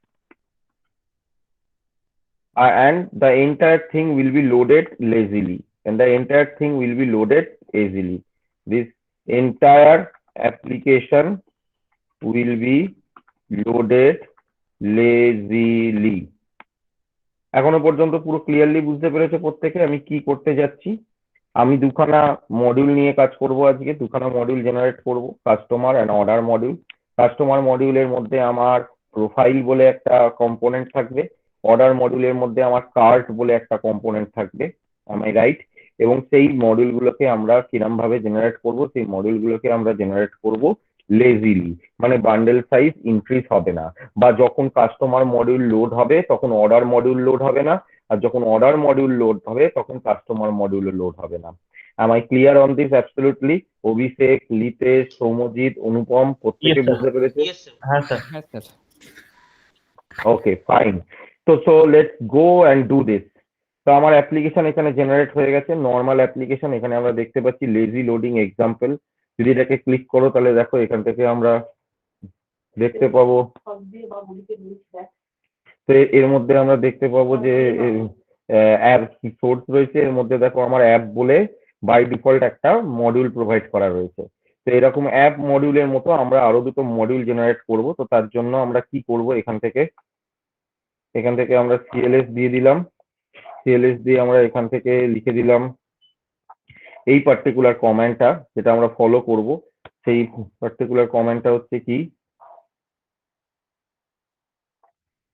A: And the entire thing will be loaded lazily, and the entire thing will be loaded easily. This entire application will be loaded lazily. এখনো পর্যন্ত পুরো ক্লিয়ারলি বুঝতে পেরেছো প্রত্যেকে আমি কি করতে যাচ্ছি? আমি দুখানা মডিউল নিয়ে কাজ করব আজকে, দুখানা মডিউল জেনারেট করব, customer and order module. Customer মডিউলের মধ্যে আমার প্রোফাইল বলে একটা কম্পোনেন্ট থাকবে, অর্ডার মডিউলের মধ্যে আমার কার্ট বলে একটা কম্পোনেন্ট থাকবে, আমি রাইট? এবং সেই মডিউলগুলোকে আমরা কিরম ভাবে জেনারেট করব, সেই মডিউলগুলোকে আমরা জেনারেট করব লেজিলি, মানে বান্ডেল সাইজ ইনক্রিজ হবে না, বা যখন কাস্টমার মডিউল লোড হবে তখন অর্ডার মডিউল লোড হবে না, আর যখন অর্ডার মডিউল লোড হবে তখন কাস্টমার মডিউল লোড হবে না। Am I clear on this? Absolutely. অভিষেক, লিতেশ, সৌম্যজিৎ, অনুপম প্রত্যেকে
D: Yes, sir.
A: বুঝতে পেরেছে?
D: হ্যাঁ স্যার।
B: হ্যাঁ sir.
A: Okay, fine. So let's go and do this. তো আমার অ্যাপ্লিকেশন এখানে জেনারেট হয়ে গেছে, নর্মাল অ্যাপ্লিকেশন। এখানে আমরা দেখতে পাচ্ছি লেজি লোডিং এক্সাম্পল। যদি এটাকে ক্লিক করো তাহলে দেখো এখান থেকে আমরা দেখতে পাবো, তো এর মধ্যে আমরা দেখতে পাবো যে অ্যাপ সোর্স রয়েছে, এর মধ্যে দেখো আমার অ্যাপ বলে বাই ডিফল্ট একটা মডিউল প্রোভাইড করা রয়েছে। তো এরকম অ্যাপ মডিউলের মতো আমরা আরো দুটো মডিউল জেনারেট করব। তো তার জন্য আমরা কি করব, এখান থেকে আমরা সিএলএস দিয়ে দিলাম, সিএলএস দিয়ে আমরা এখান থেকে লিখে দিলাম এই পার্টিকুলার কমান্ডটা, যেটা আমরা ফলো করব। সেই পার্টিকুলার কমান্ডটা হচ্ছে কি,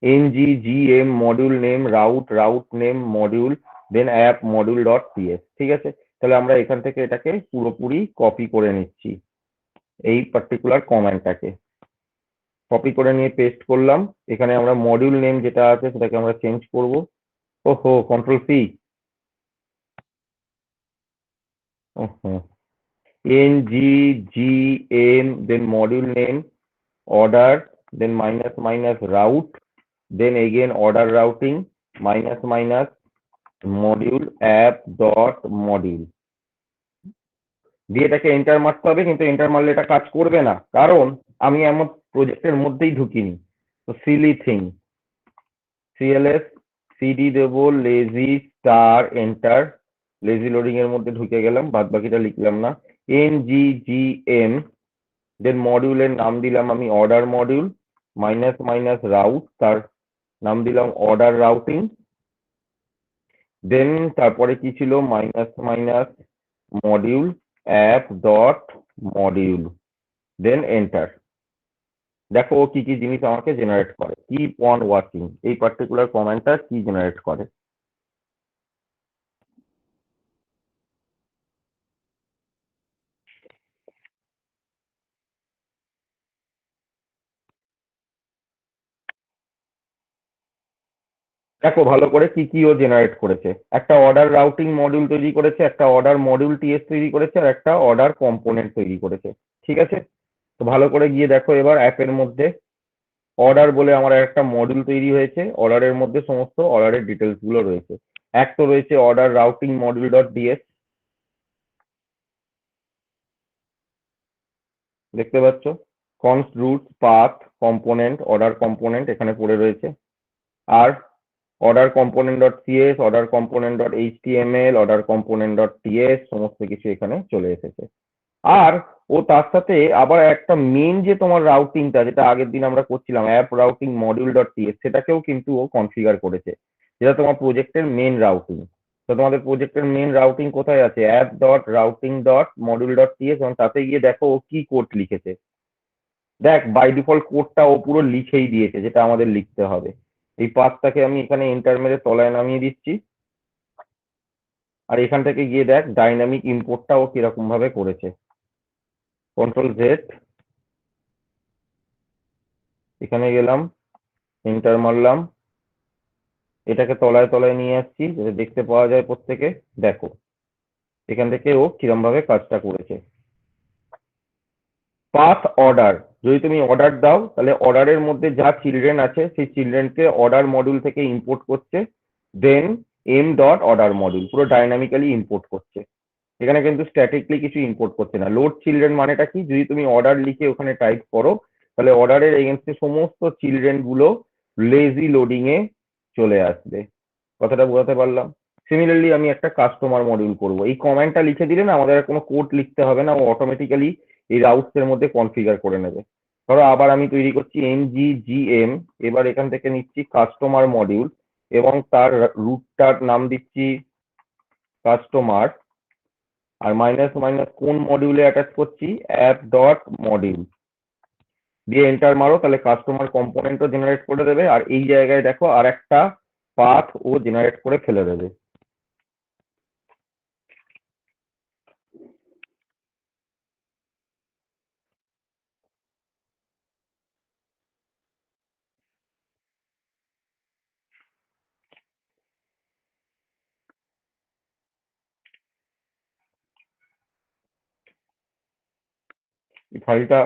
A: nggm module name route name module then app module.ts। ঠিক আছে, তাহলে আমরা এখান থেকে এটাকে পুরোপুরি কপি করে নিচ্ছি, এই পার্টিকুলার কমান্ডটাকে কপি করে নিয়ে পেস্ট করলাম। এখানে আমরা মডিউল নেম যেটা আছে সেটাকে আমরা চেঞ্জ করব। ওহো, কন্ট্রোল সি, ওহো, nggm then module name order then minus route then again order routing minus module app dot module দিয়ে এটাকে এন্টার মারতে হবে। কিন্তু এন্টার মারলে এটা কাজ করবে না, কারণ আমি এমন প্রজেক্টের মধ্যেই ঢুকিনি। তো সিলি থিং, সিএলএস সিডি দেবো, lazy star enter, lazy loading এর মধ্যে ঢুকে গেলাম, বাদ বাকিটা লিখলাম না। nggm দেন মডিউলের নাম দিলাম আমি অর্ডার মডিউল, মাইনাস রাউট, তার নাম দিলাম অর্ডার রাউটিং, দেন তারপরে কি ছিল, minus module app dot module, then enter. দেখো ও কি কি জিনিস আমাকে জেনারেট করে, কিপ অন ওয়াচিং, এই পার্টিকুলার কমান্ডটা কি জেনারেট করে। দেখো ভালো করে কি কি ও জেনারেট করেছে, একটা অর্ডার রাউটিং মডিউল তৈরি করেছে, একটা অর্ডার মডিউল টিএস তৈরি করেছে, আর একটা অর্ডার কম্পোনেন্ট তৈরি করেছে। ঠিক আছে, তো ভালো করে গিয়ে দেখো এবার অ্যাপের মধ্যে অর্ডার বলে আমার একটা মডিউল তৈরি হয়েছে, অর্ডারের মধ্যে সমস্ত অর্ডারের ডিটেলস গুলো রয়েছে। এক তো রয়েছে order routing module dot DS, দেখতে পাচ্ছ, const route path component order component এখানে পড়ে রয়েছে, আর order component dot CS, order component dot HTML, order component dot TS, সমস্ত কিছু এখানে চলে এসেছে। আর ও তার সাথে আবার একটা মেন যে তোমার রাউটিংটা, যেটা আগের দিন আমরা করছিলাম app routing module dot T S, সেটাকেও কিন্তু ও কনফিগার করেছে, যেটা তোমার প্রজেক্টের মেন রাউটিং। তো তোমাদের প্রজেক্টের মেন রাউটিং কোথায় আছে, app dot routing dot module dot T S, এবং তাতে গিয়ে দেখো ও কি কোড লিখেছে। দেখ বাই ডিফল্ট কোডটা ও পুরো লিখেই দিয়েছে, যেটা আমাদের লিখতে হবে। এই পাথটাকে আমি এখানে এন্টার মেরে তলায় নামিয়ে দিচ্ছি, আর এখান থেকে গিয়ে দেখ ডাইনামিক ইম্পোর্টটাও কিরকম ভাবে করেছে। কন্ট্রোল জেড, এখানে গেলাম, এন্টার মারলাম, এটাকে তলায় তলায় নিয়ে আসছি যাতে দেখতে পাওয়া যায় প্রত্যেকে। দেখো এখান থেকে ও কিরম ভাবে কাজটা করেছে। পাথ অর্ডার, যদি তুমি অর্ডার দাও তাহলে অর্ডারের মধ্যে যা চিলড্রেন আছে সেই চিলড্রেনকে অর্ডার মডিউল থেকে ইম্পোর্ট করছে, দেন এম ডট অর্ডার মডিউল পুরো ডাইনামিক্যালি ইম্পোর্ট করছে। এখানে কিন্তু স্ট্যাটিকলি কিছু ইম্পোর্ট করছে না। লোড চিলড্রেন মানেটা কি, যদি তুমি অর্ডার লিখে ওখানে টাইপ করো তাহলে অর্ডারের এগেনস্টে সমস্ত চিলড্রেন গুলো লেজি লোডিং এ চলে আসবে। কথাটা বোঝাতে পারলাম? সিমিলারলি আমি একটা কাস্টমার মডিউল করব, এই কমান্ডটা লিখে দিলে না আমাদের আর কোনো কোড লিখতে হবে না, ও অটোমেটিক্যালি এই রাউটস এর মধ্যে কনফিগার করে নেবে। ধরো আবার আমি তৈরি করছি nggm, এবার এখান থেকে নিচ্ছি কাস্টমার মডিউল এবং তার রুটটার নাম দিচ্ছি কাস্টমার, আর মাইনাস মাইনাস কোন মডিউলে অ্যাটাচ করছি, অ্যাপ ডট মডিউল দিয়ে এন্টার মারো, তাহলে কাস্টমার কম্পোনেন্টও জেনারেট করে দেবে। আর এই জায়গায় দেখো আর একটা পাথ ও জেনারেট করে ফেলে দেবে। এই ফাইলটা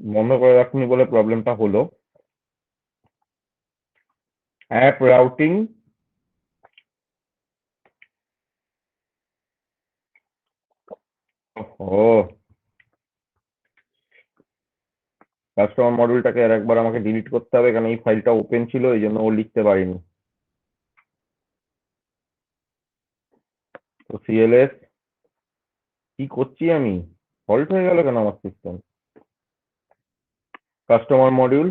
A: বন্ধ করে রাখুনি বলে প্রবলেমটা হলো। অ্যাপ রাউটিং ও কাস্টমার মডিউলটাকে আর একবার আমাকে ডিলিট করতে হবে, কারণ এই ফাইলটা ওপেন ছিল এই জন্য ও লিখতে পারিনি। তো সিএলএস কি করছি আমি, ফল্ট হয়ে গেল কেন আমার সিস্টেম। কাস্টমার মডিউল,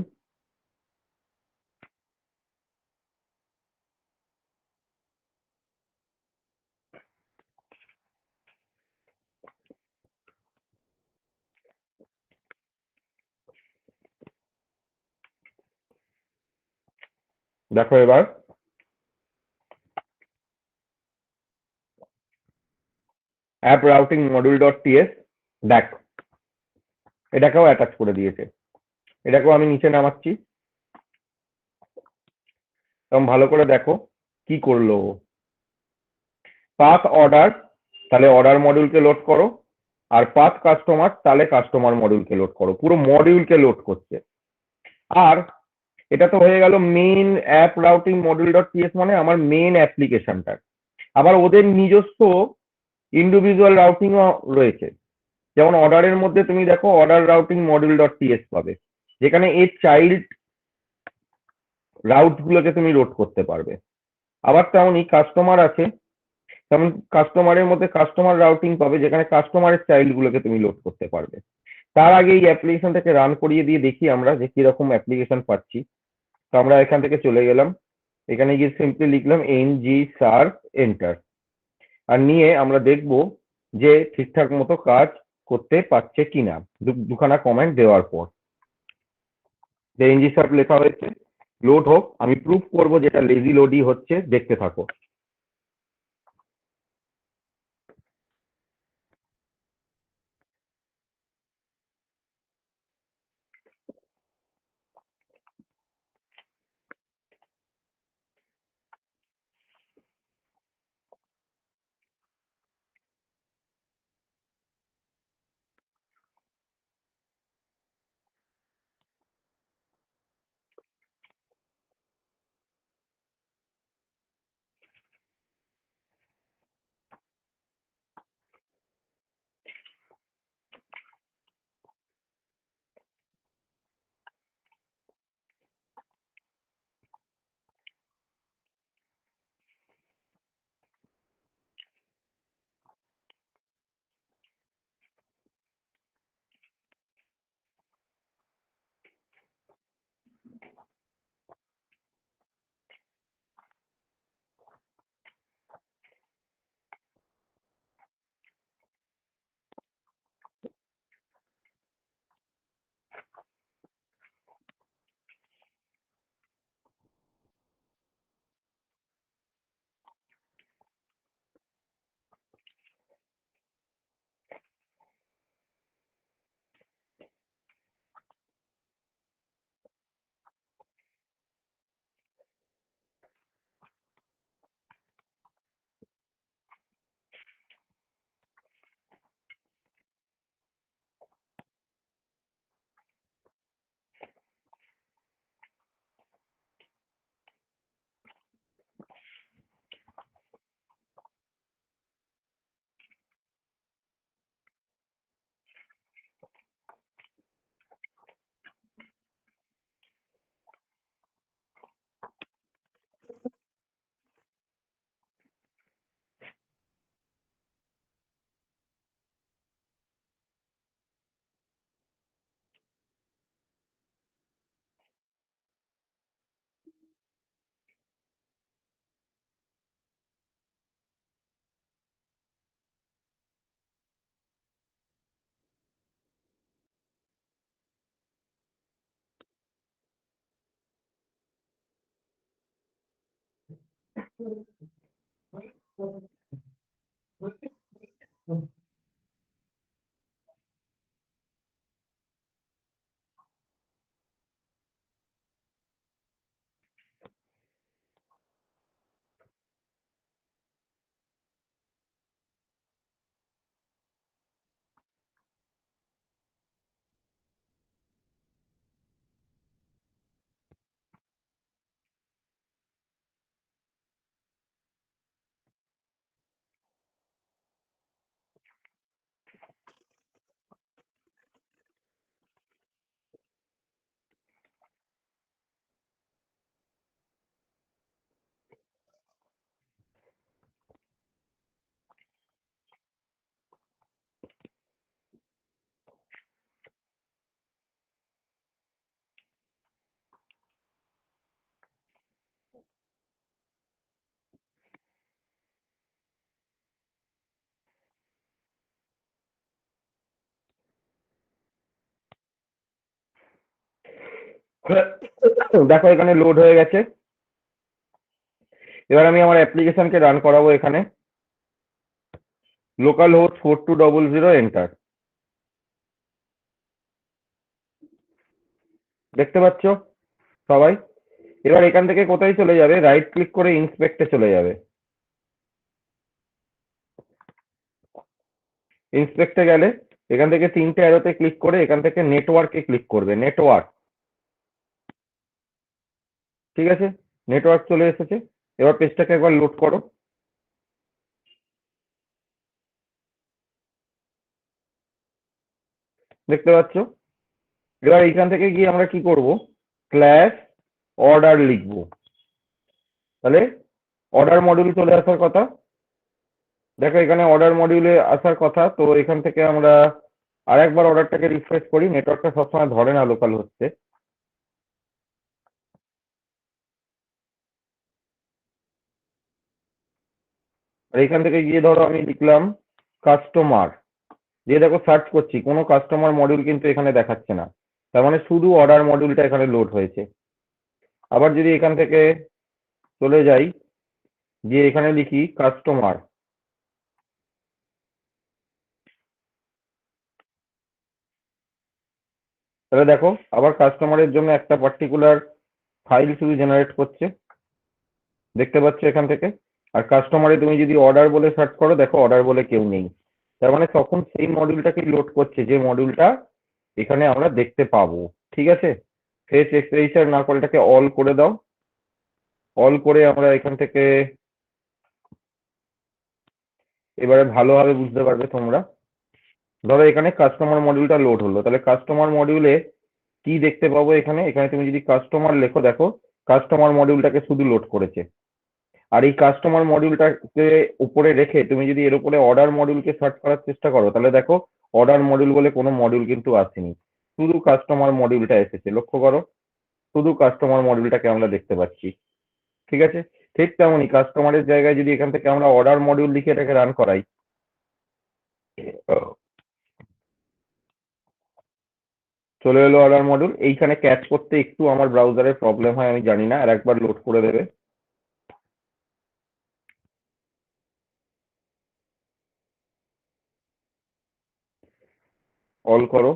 A: দেখো এবার app routing module dot T S, দেখ এটাকেও অ্যাটাচ করে দিয়েছে। এটাকেও আমি নিচে নামাচ্ছি, এবং ভালো করে দেখো কি করলো। পাথ অর্ডার, তাহলে অর্ডার মডিউলকে লোড করো, আর পাথ কাস্টমার তাহলে কাস্টমার মডিউলকে লোড করো, পুরো মডিউলকে লোড করছে। আর এটা তো হয়ে গেল main app routing module dot T S, মানে আমার মেইন অ্যাপ্লিকেশনটা। আবার ওদের নিজস্ব ইন্ডিভিজুয়াল রাউটিংও রয়েছে, যেমন অর্ডারের মধ্যে তুমি দেখো order routing module dot T S পাবে, যেখানে এর চাইল্ড রাউট গুলোকে তুমি লোড করতে পারবে। আবার তেমনই কাস্টমার আছে, যেমন কাস্টমারের মধ্যে কাস্টমার রাউটিং পাবে, যেখানে কাস্টমারের চাইল্ড গুলোকে তুমি লোড করতে পারবে। তার আগে এই অ্যাপ্লিকেশনটাকে রান করিয়ে দিয়ে দেখি আমরা যে কিরকম অ্যাপ্লিকেশন পাচ্ছি। তো আমরা এখান থেকে চলে গেলাম, এখানে গিয়ে সিম্পলি লিখলাম ng সার্ভ এন্টার, আর নিয়ে আমরা দেখব যে ঠিকঠাক মতো কাজ করতে পারছে কিনা দুখানা কমেন্ট দেওয়ার পর। যে ng সার্ভ লেখা হয়েছে, লোড হোক, আমি প্রুফ করব যেটা লেজি লোডই হচ্ছে, দেখতে থাকো। দেখো এখানে লোড হয়ে গেছে। এবার আমি আমার অ্যাপ্লিকেশনকে রান করাবো এখানে। Local host 4200 enter. দেখতে পাচ্ছ সবাই? এবার এখান থেকে কোথায় চলে যাবে? রাইট ক্লিক করে ইন্সপেক্টে চলে যাবে। ইন্সপেক্টে গেলে এখান থেকে 3টে অ্যারোতে ক্লিক করে এখান থেকে নেটওয়ার্কে ক্লিক করবে। নেটওয়ার্ক, ঠিক আছে? নেটওয়ার্ক চলে এসেছে। এবার পেজটাকে একবার লোড করো। দেখতে পাচ্ছ? এবার এইখান থেকে গিয়ে আমরা কি করব? ক্লাস অর্ডার লিখবো। তাহলে অর্ডার মডিউল চলে আসার কথা। দেখো এখানে অর্ডার মডিউলে আসার কথা। তো এখান থেকে আমরা আরেকবার অর্ডারটাকে রিফ্রেশ করি। নেটওয়ার্কটা সবসময় ধরে না লোকাল হচ্ছে। আর এখান থেকে গিয়ে ধরো আমি লিখলাম কাস্টমার, দিয়ে দেখো সার্চ করছি, কোনো কাস্টমার মডিউল কিন্তু এখানে দেখাচ্ছে না। তার মানে শুধু অর্ডার মডিউলটা এখানে লোড হয়েছে। আবার যদি এখান থেকে চলে যাই, গিয়ে এখানে লিখি কাস্টমার, তাহলে দেখো আবার কাস্টমারের জন্য একটা পার্টিকুলার ফাইল শুধু জেনারেট করছে। দেখতে পাচ্ছ এখান থেকে। আর কাস্টমারে তুমি যদি অর্ডার বলে সার্চ করো, দেখো অর্ডার বলে কেউ নেই। তার মানে তখন সেই মডিউলটাকে লোড করছে যে মডিউলটা এখানে আমরা দেখতে পাবো। ঠিক আছে? ফেচ এক্সপ্রেশন না করে এটাকে অল করে দাও। অল করে আমরা এখান থেকে এবারে ভালোভাবে বুঝতে পারবে তোমরা। ধরো এখানে কাস্টমার মডিউলটা লোড হলো, তাহলে কাস্টমার মডিউলে কি দেখতে পাবো? এখানে এখানে তুমি যদি কাস্টমার লেখো, দেখো কাস্টমার মডিউলটাকে শুধু লোড করেছে। আর এই কাস্টমার মডিউলটাকে উপরে রেখে তুমি যদি এর উপরে অর্ডার মডিউলকে সার্চ করার চেষ্টা করো, তাহলে দেখো অর্ডার মডিউল বলে কোনো মডিউল কিন্তু আসেনি, শুধু কাস্টমার মডিউলটা এসেছে। লক্ষ্য করো, শুধু কাস্টমার মডিউলটাকে আমরা দেখতে পাচ্ছি। ঠিক আছে? ঠিক তেমনই কাস্টমারের জায়গায় যদি এখান থেকে আমরা অর্ডার মডিউল লিখে এটাকে রান করাই, চলে এলো অর্ডার মডিউল। এইখানে ক্যাচ করতে একটু আমার ব্রাউজারের প্রবলেম হয়, আমি জানি না, আর একবার লোড করে দেবে। অল করো।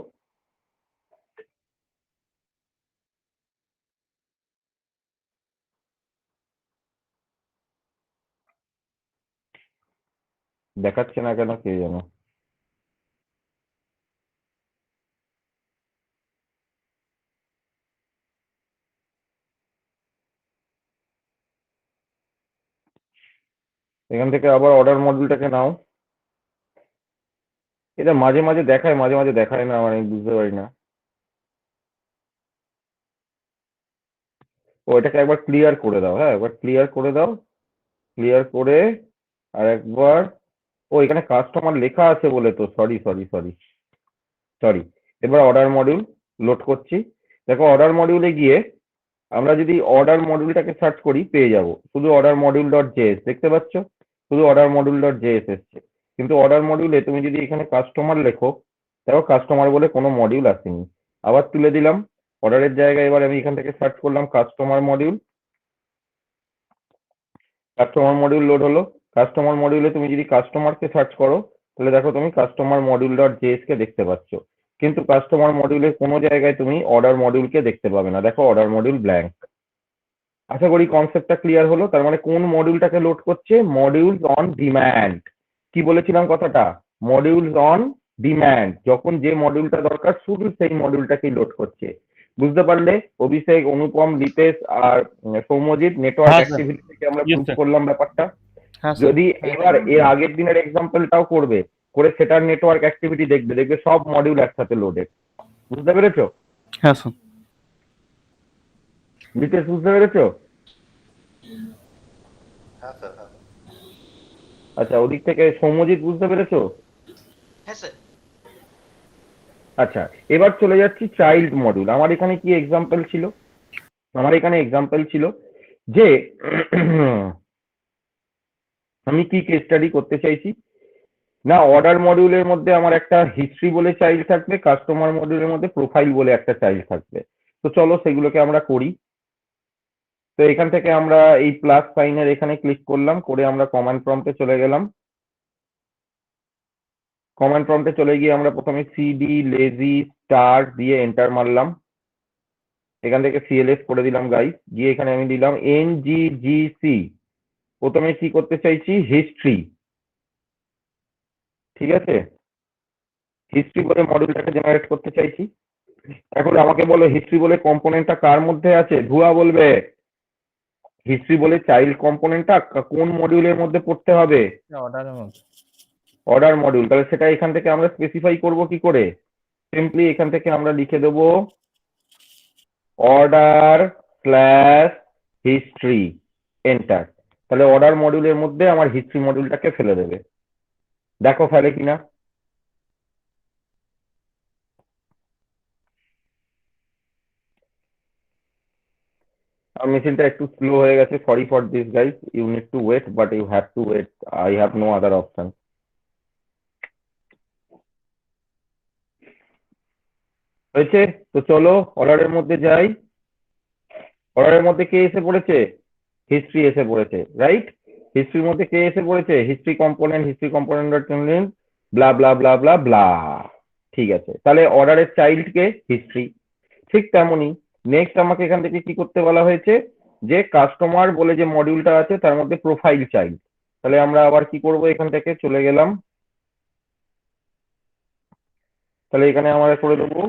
A: দেখাচ্ছে না কেন কে জানে। এখান থেকে আবার অর্ডার মডিউলটাকে নাও। এটা মাঝে মাঝে দেখায়, মাঝে মাঝে দেখায় না, মানে বুঝতে পারি না। ও এটাকে একবার ক্লিয়ার করে দাও। হ্যাঁ, একবার ক্লিয়ার করে দাও। ক্লিয়ার করে আর একবার, ও এখানে কাস্টমার লেখা আছে বলে তো, সরি সরি সরি সরি। এবার অর্ডার মডিউল লোড করছি। দেখো অর্ডার মডিউলে গিয়ে আমরা যদি অর্ডার মডিউলটাকে সার্চ করি, পেয়ে যাব শুধু অর্ডার মডিউল ডট জেএস। দেখতে পাচ্ছ? শুধু অর্ডার মডিউল ডট জেএস এসছে। কিন্তু অর্ডার মডিউলে তুমি যদি এখানে কাস্টমার লেখো, দেখো কাস্টমার বলে কোনো মডিউল আসেনি। আবার তুলে দিলাম অর্ডারের জায়গায়। এবার আমি এখান থেকে সার্চ করলাম customer module. Customer module load হলো। কাস্টমার মডিউলে তুমি যদি কাস্টমারকে সার্চ করো তাহলে দেখো তুমি কাস্টমার মডিউল ডট জেএস কে দেখতে পাচ্ছ, কিন্তু কাস্টমার মডিউলের কোনো জায়গায় তুমি অর্ডার মডিউলকে দেখতে পাবে না। দেখো অর্ডার মডিউল ব্ল্যাঙ্ক। আশা করি কনসেপ্টটা ক্লিয়ার হলো। তার মানে কোন মডিউলটাকে লোড করছে? Modules on demand. কি বলেছিলাম কথাটা? Modules on demand. যখন যে মডিউলটা দরকার শুধু সেই মডিউলটাকেই লোড করছে। বুঝতে পারলে? অভিষেক, অনুপম, লিতেশ আর সৌম্যজিৎ নেটওয়ার্ক
D: হ্যাঁ, স্যার।
A: অ্যাক্টিভিটি থেকে আমরা
D: Yes,
A: প্রুভ
D: sir.
A: করলাম ব্যাপারটা।
B: হ্যাঁ স্যার।
A: যদি এবার এর আগের দিনের এক্সাম্পলটাও করবে, করে সেটার নেটওয়ার্ক অ্যাক্টিভিটি দেখবে, দেখবে সব মডিউল একসাথে লোডেড। বুঝতে পেরেছো?
D: হ্যাঁ স্যার।
A: লিতেশ বুঝতে পেরেছো?
C: হ্যাঁ স্যার, হ্যাঁ
A: আচ্ছা, ওদিক থেকে সৌম্যজিৎ বুঝতে পেরেছো?
C: হ্যাঁ স্যার।
A: আচ্ছা, এবার চলে যাচ্ছি চাইল্ড মডিউল। আমার এখানে কি এক্সাম্পল ছিল? আমার এখানে এক্সাম্পল ছিল যে আমি কি কেস স্টাডি করতে চাইছি না, অর্ডার মডিউলের মধ্যে আমার একটা হিস্ট্রি বলে চাইল্ড থাকবে, কাস্টমার মডিউলের মধ্যে প্রোফাইল বলে একটা চাইল্ড থাকবে। তো চলো সেগুলোকে আমরা করি। তো এখান থেকে আমরা এই প্লাস সাইনের এখানে ক্লিক করলাম, করে আমরা কমান্ড প্রম্পটে চলে গেলাম। কমান্ড প্রম্পটে চলে গিয়ে আমরা প্রথমে সিডি লেজি স্টার দিয়ে এন্টার মারলাম। এখান থেকে সিএলএস করে দিলাম গাইস, গিয়ে এখানে আমি দিলাম এনজিজিসি। প্রথমে কি করতে চাইছি? হিস্ট্রি। ঠিক আছে, হিস্ট্রি বলে মডিউলটাকে জেনারেট করতে চাইছি। এখন আমাকে বলো হিস্ট্রি বলে কম্পোনেন্টটা কার মধ্যে আছে? ধুয়া বলবে। হিস্ট্রি বলে চাইল্ড কম্পোনেন্টটা কোন মডিউলের মধ্যে পড়তে হবে?
B: অর্ডারের মধ্যে।
A: Order module. তাহলে সেটা এখান থেকে আমরা স্পেসিফাই করব কি করে? সিম্পলি এখান থেকে আমরা লিখে দেবো অর্ডার স্ল্যাশ হিস্ট্রি, এন্টার। তাহলে অর্ডার মডিউলের মধ্যে আমার হিস্ট্রি মডিউলটাকে ফেলে দেবে। দেখো ফেলে কিনা। আর মেশিনটা একটু স্লো হয়ে গেছে, sorry for this guys, you need to wait, but you have to wait, I have no other option. হয়েছে? তো চলো অর্ডারের মধ্যে যাই। অর্ডারের মধ্যে কে এসে পড়েছে? হিস্ট্রি এসে পড়েছে, রাইট? হিস্ট্রির মধ্যে কে এসে পড়েছে? হিস্ট্রি কম্পোনেন্ট ডট ব্লা ব্লা ব্লা ব্লা ব্লা। ঠিক আছে, তাহলে অর্ডারের চাইল্ড কে? হিস্ট্রি। ঠিক তেমনই নেক্সট আমাকে এখান থেকে কি করতে বলা হয়েছে? যে কাস্টমার বলে যে মডিউলটা আছে তার মধ্যে প্রোফাইল চাইল্ড। তাহলে আমরা আবার কি করব? এখান থেকে চলে গেলাম। তাহলে এখানে আমরা করে দেবো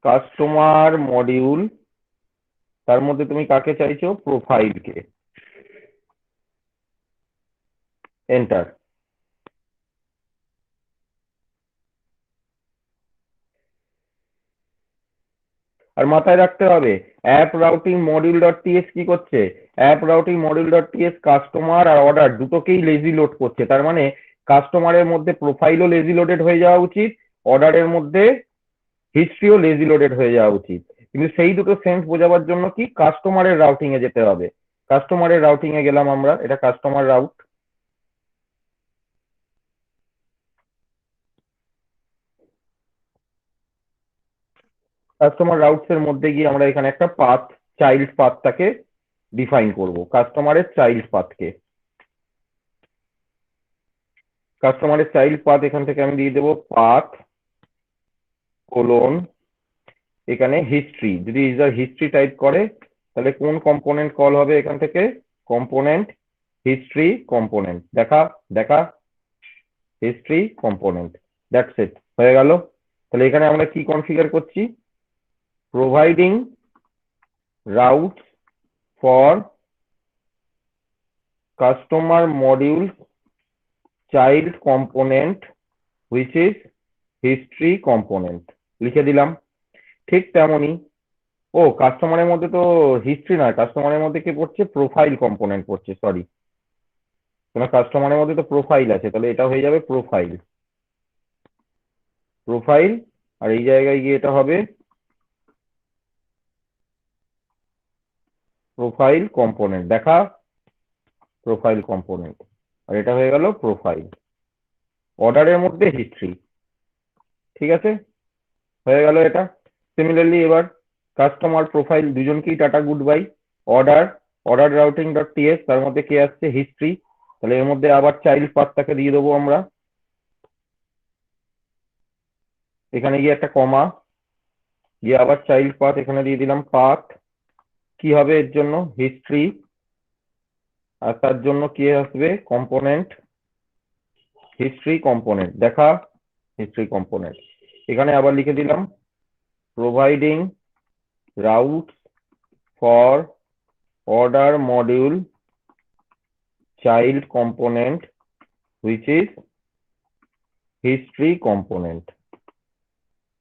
A: কাস্টমার মডিউল, তার মধ্যে তুমি কাকে চাইছো? প্রোফাইলকে। এন্টার। আর মাথায় রাখতে হবে app routing module dot TS কি করছে? App routing module dot TS customer আর অর্ডার দুটোকেই লেজি লোড করছে। তার মানে কাস্টমারের মধ্যে প্রোফাইলও লেজি লোডেড হয়ে যাওয়া উচিত, অর্ডারের মধ্যে হিস্ট্রিও লেজি লোডেড হয়ে যাওয়া উচিত। কিন্তু সেই দুটো সেন্স বোঝাবার জন্য কি কাস্টমারের রাউটিং এ যেতে হবে। কাস্টমারের রাউটিং এ গেলাম আমরা, এটা কাস্টমার রাউট। কাস্টমার রাউটস এর মধ্যে গিয়ে আমরা এখানে একটা পাথ, চাইল্ড পাথটাকে ডিফাইন করব। কাস্টমারের চাইল্ড পাথকে, কাস্টমারের চাইল্ড পাথ এখান থেকে আমি দিয়ে দেবো পাথ কোলন, এখানে হিস্ট্রি। যদি ইউজার হিস্ট্রি টাইপ করে তাহলে কোন কম্পোনেন্ট কল হবে? এখান থেকে কম্পোনেন্ট হিস্ট্রি কম্পোনেন্ট। দেখা দেখা হিস্ট্রি কম্পোনেন্ট। দ্যাটস ইট, হয়ে গেল। তাহলে এখানে আমরা কি কনফিগার করছি? Providing routes for customer module child component which is history component লিখে দিলাম। ঠিক তেমনই, ও কাস্টমারের মধ্যে তো হিস্ট্রি নয়, কাস্টমারের মধ্যে কি পড়ছে? প্রোফাইল কম্পোনেন্ট পড়ছে, সরি। তোমার কাস্টমারের মধ্যে তো প্রোফাইল আছে, তাহলে এটা হয়ে যাবে প্রোফাইল। প্রোফাইল, আর এই জায়গায় গিয়ে এটা হবে প্রোফাইল কম্পোনেন্ট। দেখা প্রোফাইল কম্পোনেন্ট, আর এটা হয়ে গেল প্রোফাইল। অর্ডারের মধ্যে হিস্ট্রি। ঠিক আছে, হয়ে গেল এটা। সিমিলারলি এবার কাস্টমার প্রোফাইল দুজনকেই tata good bye. Order order routing dot TS, তার মধ্যে কে আসছে হিস্ট্রি, তাহলে এর মধ্যে আবার চাইল্ড পাথটাকে দিয়ে দেবো আমরা, এখানে গিয়ে একটা কমা, গিয়ে আবার চাইল্ড পাথ এখানে দিয়ে দিলাম পাথ, কি হবে এর জন্য হিস্ট্রি, আর তার জন্য কি আসবে কম্পোনেন্ট, হিস্ট্রি কম্পোনেন্ট, দেখা হিস্ট্রি কম্পোনেন্ট, এখানে আবার লিখে দিলাম providing route for order module child component which is history component.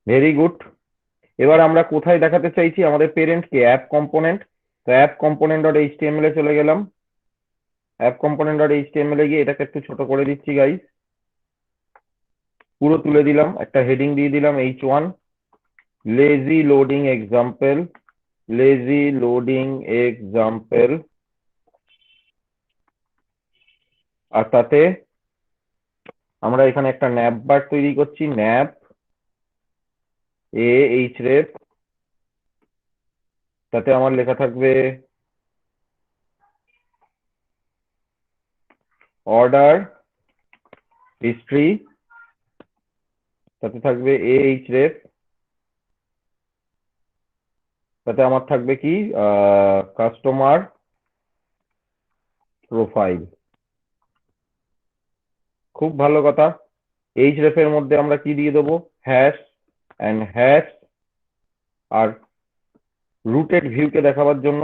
A: Very good. এবার আমরা কোথায় দেখাতে চাইছি আমাদের পেরেন্টকে, অ্যাপ কম্পোনেন্ট, তো অ্যাপ কম্পোনেন্ট ডট এইচটিএমএল এ চলে গেলাম, অ্যাপ কম্পোনেন্ট ডট এইচটিএমএল এ গিয়ে এটাকে একটু ছোট করে দিচ্ছি গাইস, পুরো তুলে দিলাম, একটা হেডিং দিয়ে দিলাম H1 lazy loading example, lazy loading example, আর তাতে আমরা এখানে একটা ন্যাপ বার তৈরি করছি, ন্যাপ href, তাতে আমার লেখা থাকবে অর্ডার হিস্ট্রি, তাতে থাকবে ahref, তাতে আমার থাকবে কি কাস্টমার প্রোফাইল। খুব ভালো কথা। href এর মধ্যে আমরা কি দিয়ে দেবো হ্যাশ অ্যান্ড হ্যাশ, আর রুটেড ভিউকে দেখাবার জন্য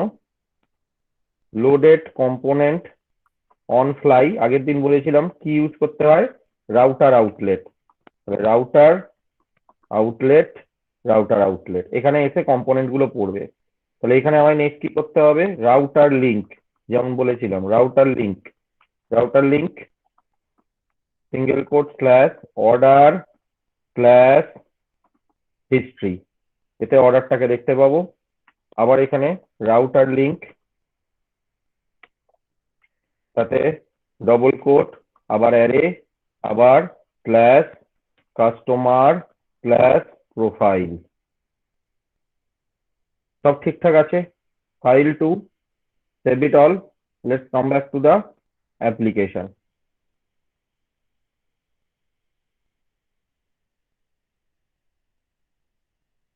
A: লোডেড কম্পোনেন্ট অন ফ্লাই, আগের দিন বলেছিলাম কি ইউজ করতে হয় router outlet, router outlet, router outlet, এখানে এসে কম্পোনেন্ট গুলো পড়বে। তাহলে এখানে আমায় নেক্সট কি করতে হবে রাউটার লিঙ্ক, যেমন বলেছিলাম router link, router link single quote slash order slash history, এতে অর্ডারটাকে দেখতে পাবো। আবার এখানে রাউটার লিঙ্ক, তাতে ডবল কোট, আবার অ্যারে, আবার স্ল্যাশ কাস্টমার স্ল্যাশ প্রোফাইল, সব ঠিকঠাক আছে। File to save it all, let's come back to the application।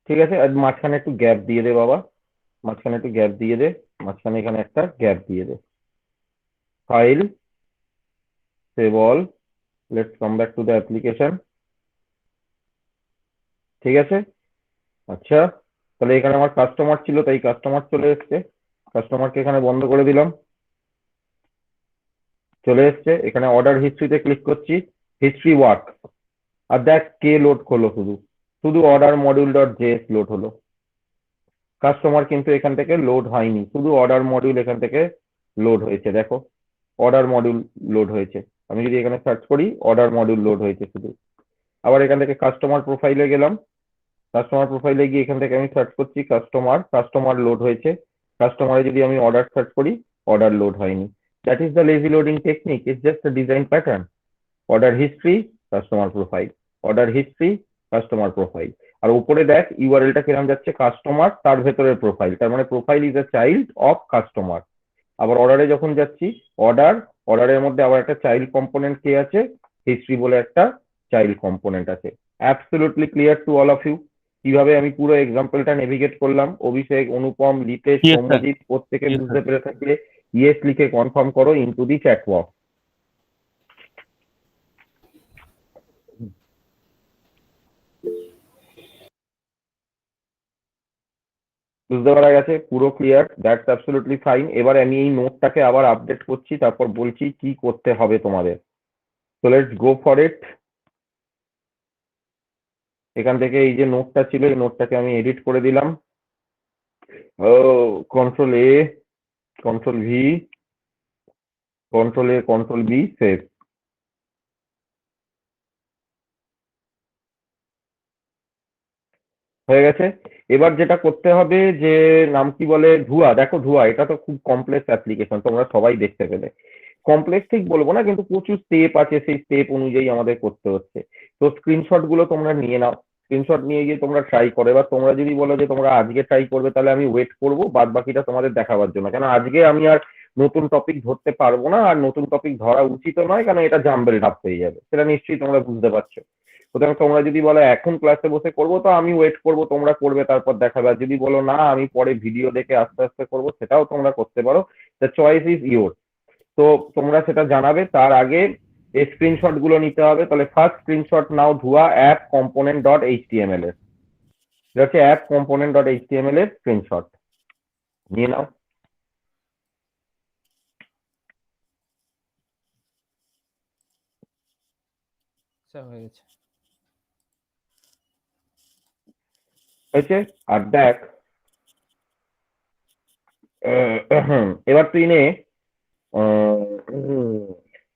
A: ঠিক আছে, আর মাঝখানে একটু গ্যাপ দিয়ে দে বাবা, মাঝখানে একটু গ্যাপ দিয়ে দে, মাঝখানে এখানে একটা গ্যাপ দিয়ে দে। File save all, let's come back to the application. ঠিক আছে, আচ্ছা তাহলে এখানে আমার কাস্টমার ছিল, তাই কাস্টমার চলে এসছে, কাস্টমারকে এখানে বন্ধ করে দিলাম, চলে এসছে। এখানে অর্ডার হিস্ট্রিতে ক্লিক করছি, হিস্ট্রি ওয়ার্ক, আর দেখ কে লোড হলো, শুধু শুধু order module dot JS load হলো, কাস্টমার কিন্তু এখান থেকে লোড হয়নি, শুধু অর্ডার মডিউল এখান থেকে লোড হয়েছে, দেখো অর্ডার মডিউল লোড হয়েছে। আমি যদি এখানে সার্চ করি অর্ডার মডিউল লোড হয়েছে শুধু। আবার এখান থেকে কাস্টমার প্রোফাইলে গেলাম, কাস্টমার প্রোফাইলে গিয়ে এখান থেকে আমি সার্চ করছি কাস্টমার, কাস্টমার লোড হয়েছে। কাস্টমারে যদি আমি অর্ডার সার্চ করি অর্ডার লোড হয়নি। That is the lazy loading technique, it's just a design pattern. Order history customer profile, order history customer profile, আর উপরে দেখ ইউআরএলটা কিরকম যাচ্ছে কাস্টমার, তার ভেতরে প্রোফাইল, তার মানে profile is a child of customer. আবার অর্ডারে যখন যাচ্ছি অর্ডার, অর্ডারের মধ্যে আবার একটা চাইল্ড কম্পোনেন্ট কে আছে হিস্ট্রি বলে একটা চাইল্ড কম্পোনেন্ট আছে। Absolutely clear to all of you কিভাবে আমি পুরো এক্সাম্পলটা নেভিগেট করলাম। অভিষেক, অনুপম, লিতেশ,
D: Yes, sir.
A: সৌম্যজিৎ প্রত্যেকে
D: Yes,
A: বুঝতে
D: sir.
A: পেরে থাকলে ইয়েস লিখে কনফার্ম করো ইনটু দি চ্যাট বক্স। বুঝতে পারা গেছে, পুরো ক্লিয়ার, দ্যাটস অ্যাবসলিউটলি ফাইন। এবার আমি এই নোটটাকে আবার আপডেট করছি, তারপর বলছি কি করতে হবে তোমাদের। So let's go for it. এখান থেকে এই যে নোটটা ছিল এই নোটটাকে আমি এডিট করে দিলাম, ও কন্ট্রোল এ, কন্ট্রোল ভি, কন্ট্রোল এ, কন্ট্রোল বি, সেভ। হয়ে গেছে। এবার যেটা করতে হবে যে নাম কি বলে ধুয়া, দেখো ধুয়া এটা তো খুব কমপ্লেক্স অ্যাপ্লিকেশন, তোমরা সবাই দেখতে পেলে। কমপ্লেক্স ঠিক বলবো না, কিন্তু প্রচুর স্টেপ আছে, সেই স্টেপ অনুযায়ী আমাদের করতে হচ্ছে। তো স্ক্রিনশট গুলো তোমরা নিয়ে নাও, স্ক্রিনশট নিয়ে গিয়ে তোমরা ট্রাই করো। এবার তোমরা যদি বলো যে তোমরা আজকে ট্রাই করবে, তাহলে আমি ওয়েট করবো বাদ বাকিটা তোমাদের দেখাবার জন্য। কেন আজকে আমি আর নতুন টপিক ধরতে পারবো না, আর নতুন টপিক ধরা উচিত নয়, কারণ এটা জাম্বেল টাপ হয়ে যাবে, সেটা নিশ্চয়ই তোমরা বুঝতে পারছো। সুতরাং তোমরা যদি বলো এখন ক্লাসে বসে করবো, তো আমি ওয়েট করবো, তোমরা করবে তারপর দেখাবে। আর যদি বলো না আমি পরে ভিডিও দেখে আস্তে আস্তে করবো, সেটাও তোমরা করতে পারো। The choice is your. তো তোমরা সেটা জানাবে, তার আগে এই স্ক্রিনশট গুলো নিতে হবে। তাহলে ফার্স্ট স্ক্রিনশট নাও ধোয়া অ্যাপ কম্পোনেন্ট ডট এইচটিএমএল এর, এটা হচ্ছে অ্যাপ কম্পোনেন্ট ডট এইচটিএমএল এর স্ক্রিনশট নিয়ে নাও।
B: আচ্ছা হয়ে গেছে।
A: হয়েছে? আর দেখ, এবার তুই নে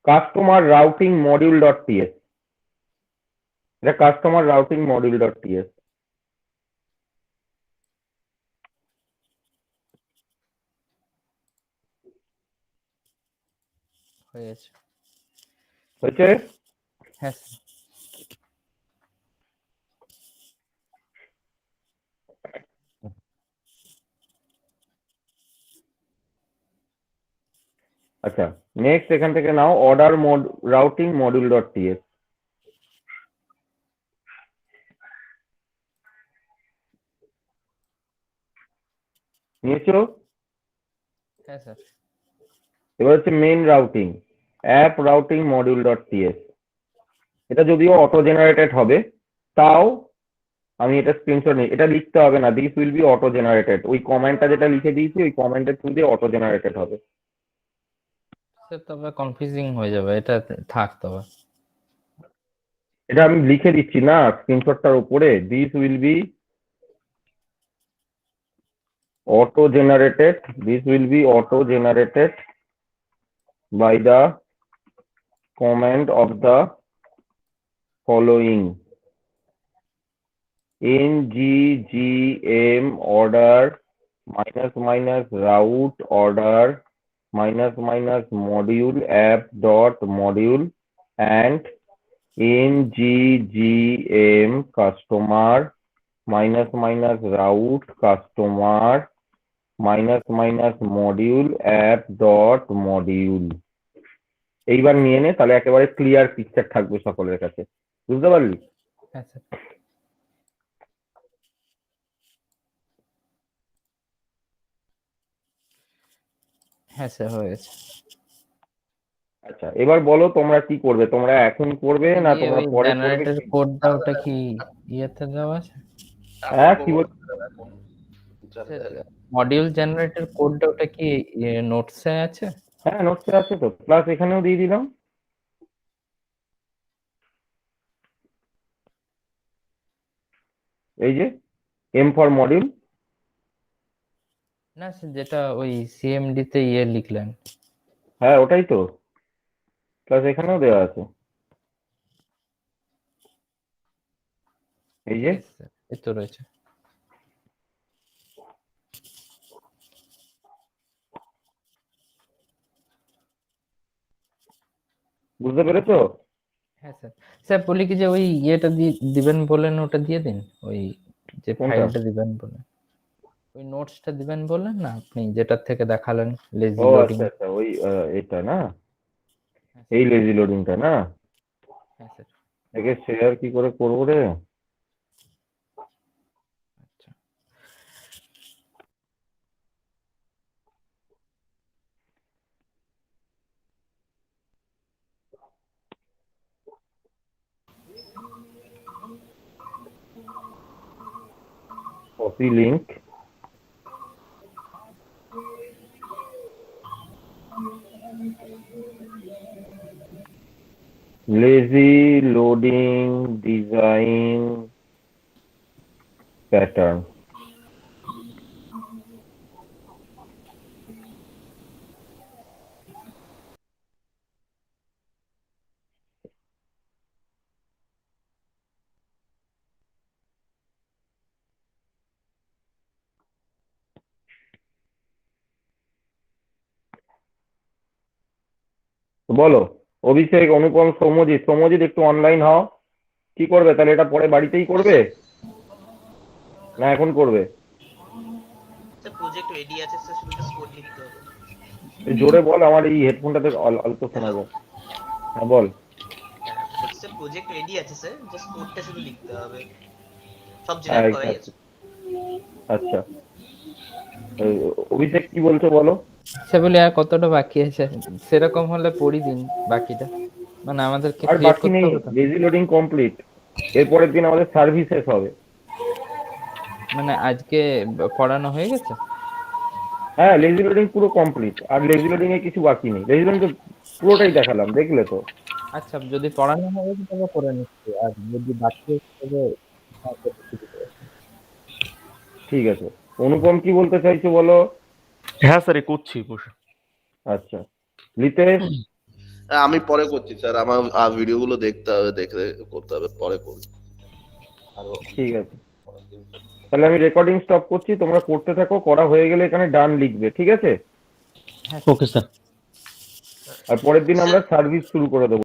A: customer routing module dot TS. এটা customer routing module dot TS.
B: হয়ে গেছে।
A: হয়েছে?
B: হ্যাঁ স্যার।
A: আচ্ছা, নেক্সট এখান থেকে নাও order mode routing module dot TS. নিয়েছো?
B: হ্যাঁ স্যার।
A: এবার হচ্ছে main routing app routing module dot TS. এটা যদিও অটো জেনারেটেড হবে, তাও আমি এটা স্ক্রিনশট নিই। এটা লিখতে হবে না, this will be auto generated. ওই কমেন্টটা যেটা লিখে দিয়েছি, ওই কমেন্টের থ্রু দিয়ে অটো জেনারেটেড হবে।
B: স্যার তবে কনফিউজিং হয়ে যাবে, এটা থাক তবে।
A: এটা আমি লিখে দিচ্ছি না স্ক্রিনশটটার উপরে, this will be auto generated, this will be auto generated by the comment of the following: NGGM order minus minus route order minus minus module app dot module and NGGM customer minus minus route customer minus minus module app dot module। এইবার নিয়ে নে, তাহলে একেবারে clear picture থাকবে সকলের কাছে। বুঝতে পারলি?
B: হ্যাঁ স্যার। হ্যাঁ স্যার হয়ে গেছে।
A: আচ্ছা, এবার বলো তোমরা কি করবে? তোমরা এখন করবে না
B: ইয়ে
A: তোমরা
B: ওই
A: পরে করবে?
B: জেনারেটর কোডটা ওটা কি ইয়েতে দেওয়া আছে?
A: হ্যাঁ, কি বল?
B: স্যার মডিউল জেনারেটর কোডটা ওটা কি নোটসে আছে?
A: হ্যাঁ, নোটসে আছে তো, প্লাস এখানেও দিয়ে দিলাম। এই যে এম ফর মডিউল।
B: না স্যার, যেটা ওই সিএমডি তে ইয়ে লিখলেন।
A: হ্যাঁ, ওটাই তো, প্লাস এখানেও দেওয়া আছে। এই যে
B: Yes, sir, এই তো রয়েছে।
A: বুঝতে পেরেছো?
B: হ্যাঁ স্যার। স্যার বলি কি যে ওই ইয়েটা দিবেন বলেন, ওটা দিয়ে দিন, ওই যে
A: কোনটা?
B: ফাইলটা দিবেন বলেন, ওই নোটসটা দিবেন বলেন না আপনি, যেটার থেকে দেখালেন লেজি
A: ও
B: লোডিং।
A: আচ্ছা আচ্ছা, ওই এটা না,
B: হ্যাঁ
A: এই
B: স্যার।
A: লেজি লোডিংটা না?
B: হ্যাঁ স্যার।
A: একে শেয়ার কি করে করবো রে?
B: আচ্ছা।
A: Copy link. lazy loading design pattern। বলো, অভিষেক, অনুপম, সৌম্যজিৎ। সৌম্যজিৎ একটু অনলাইন হও। কি করবে তাহলে? এটা পরে বাড়িতেই করবে না এখন করবে?
C: স্যার প্রজেক্ট রেডি আছে স্যার, শুধু জাস্ট কোড লিখতে হবে।
A: জোরে বল, আমার এই হেডফোনটাতে অল্প শোনা যায়। হ্যাঁ বল।
C: বলছি স্যার প্রজেক্ট রেডি আছে স্যার, জাস্ট কোডটা শুধু লিখতে হবে, সব
A: হ্যাঁ,
C: জেনারেট করাই আছে।
A: আচ্ছা অভিষেক কি বলছো বলো?
B: সে বলি আর কতটা বাকি আছে, সেরকম হলে পড়ি দিন বাকিটা, মানে আমাদেরকে
A: আর
B: ক্রিয়েট
A: বাকি
B: করতে
A: নেই,
B: হবে তো।
A: Lazy loading complete. এরপরের দিন আমাদের সার্ভিসেস হবে।
B: মানে আজকে পড়ানো হয়ে গেছে?
A: হ্যাঁ লেজি লোডিং পুরো কমপ্লিট, আর লেজি লোডিং এ কিছু বাকি নেই। লেজি লোডিং তো পুরোটাই দেখালাম, দেখলে তো।
B: আচ্ছা, যদি পড়ানো হয়ে গেছে তবে করে নিচ্ছি, আর যদি বাকি আছে তবে শুরু করবো।
A: ঠিক আছে, অনুপম কি বলতে চাইছো বলো?
D: হ্যাঁ স্যার, করছি বসে।
A: আচ্ছা লিতেশ?
E: আমি পরে করছি স্যার, আমার ভিডিওগুলো দেখতে হবে, দেখে করতে হবে, পরে করব। আরো
A: ঠিক আছে, তাহলে আমি রেকর্ডিং স্টপ করছি, তোমরা করতে থাকো, করা হয়ে গেলে এখানে ডান লিখবে, ঠিক আছে?
D: Okay sir.
A: আর পরের দিন আমরা সার্ভিস শুরু করে দেবো।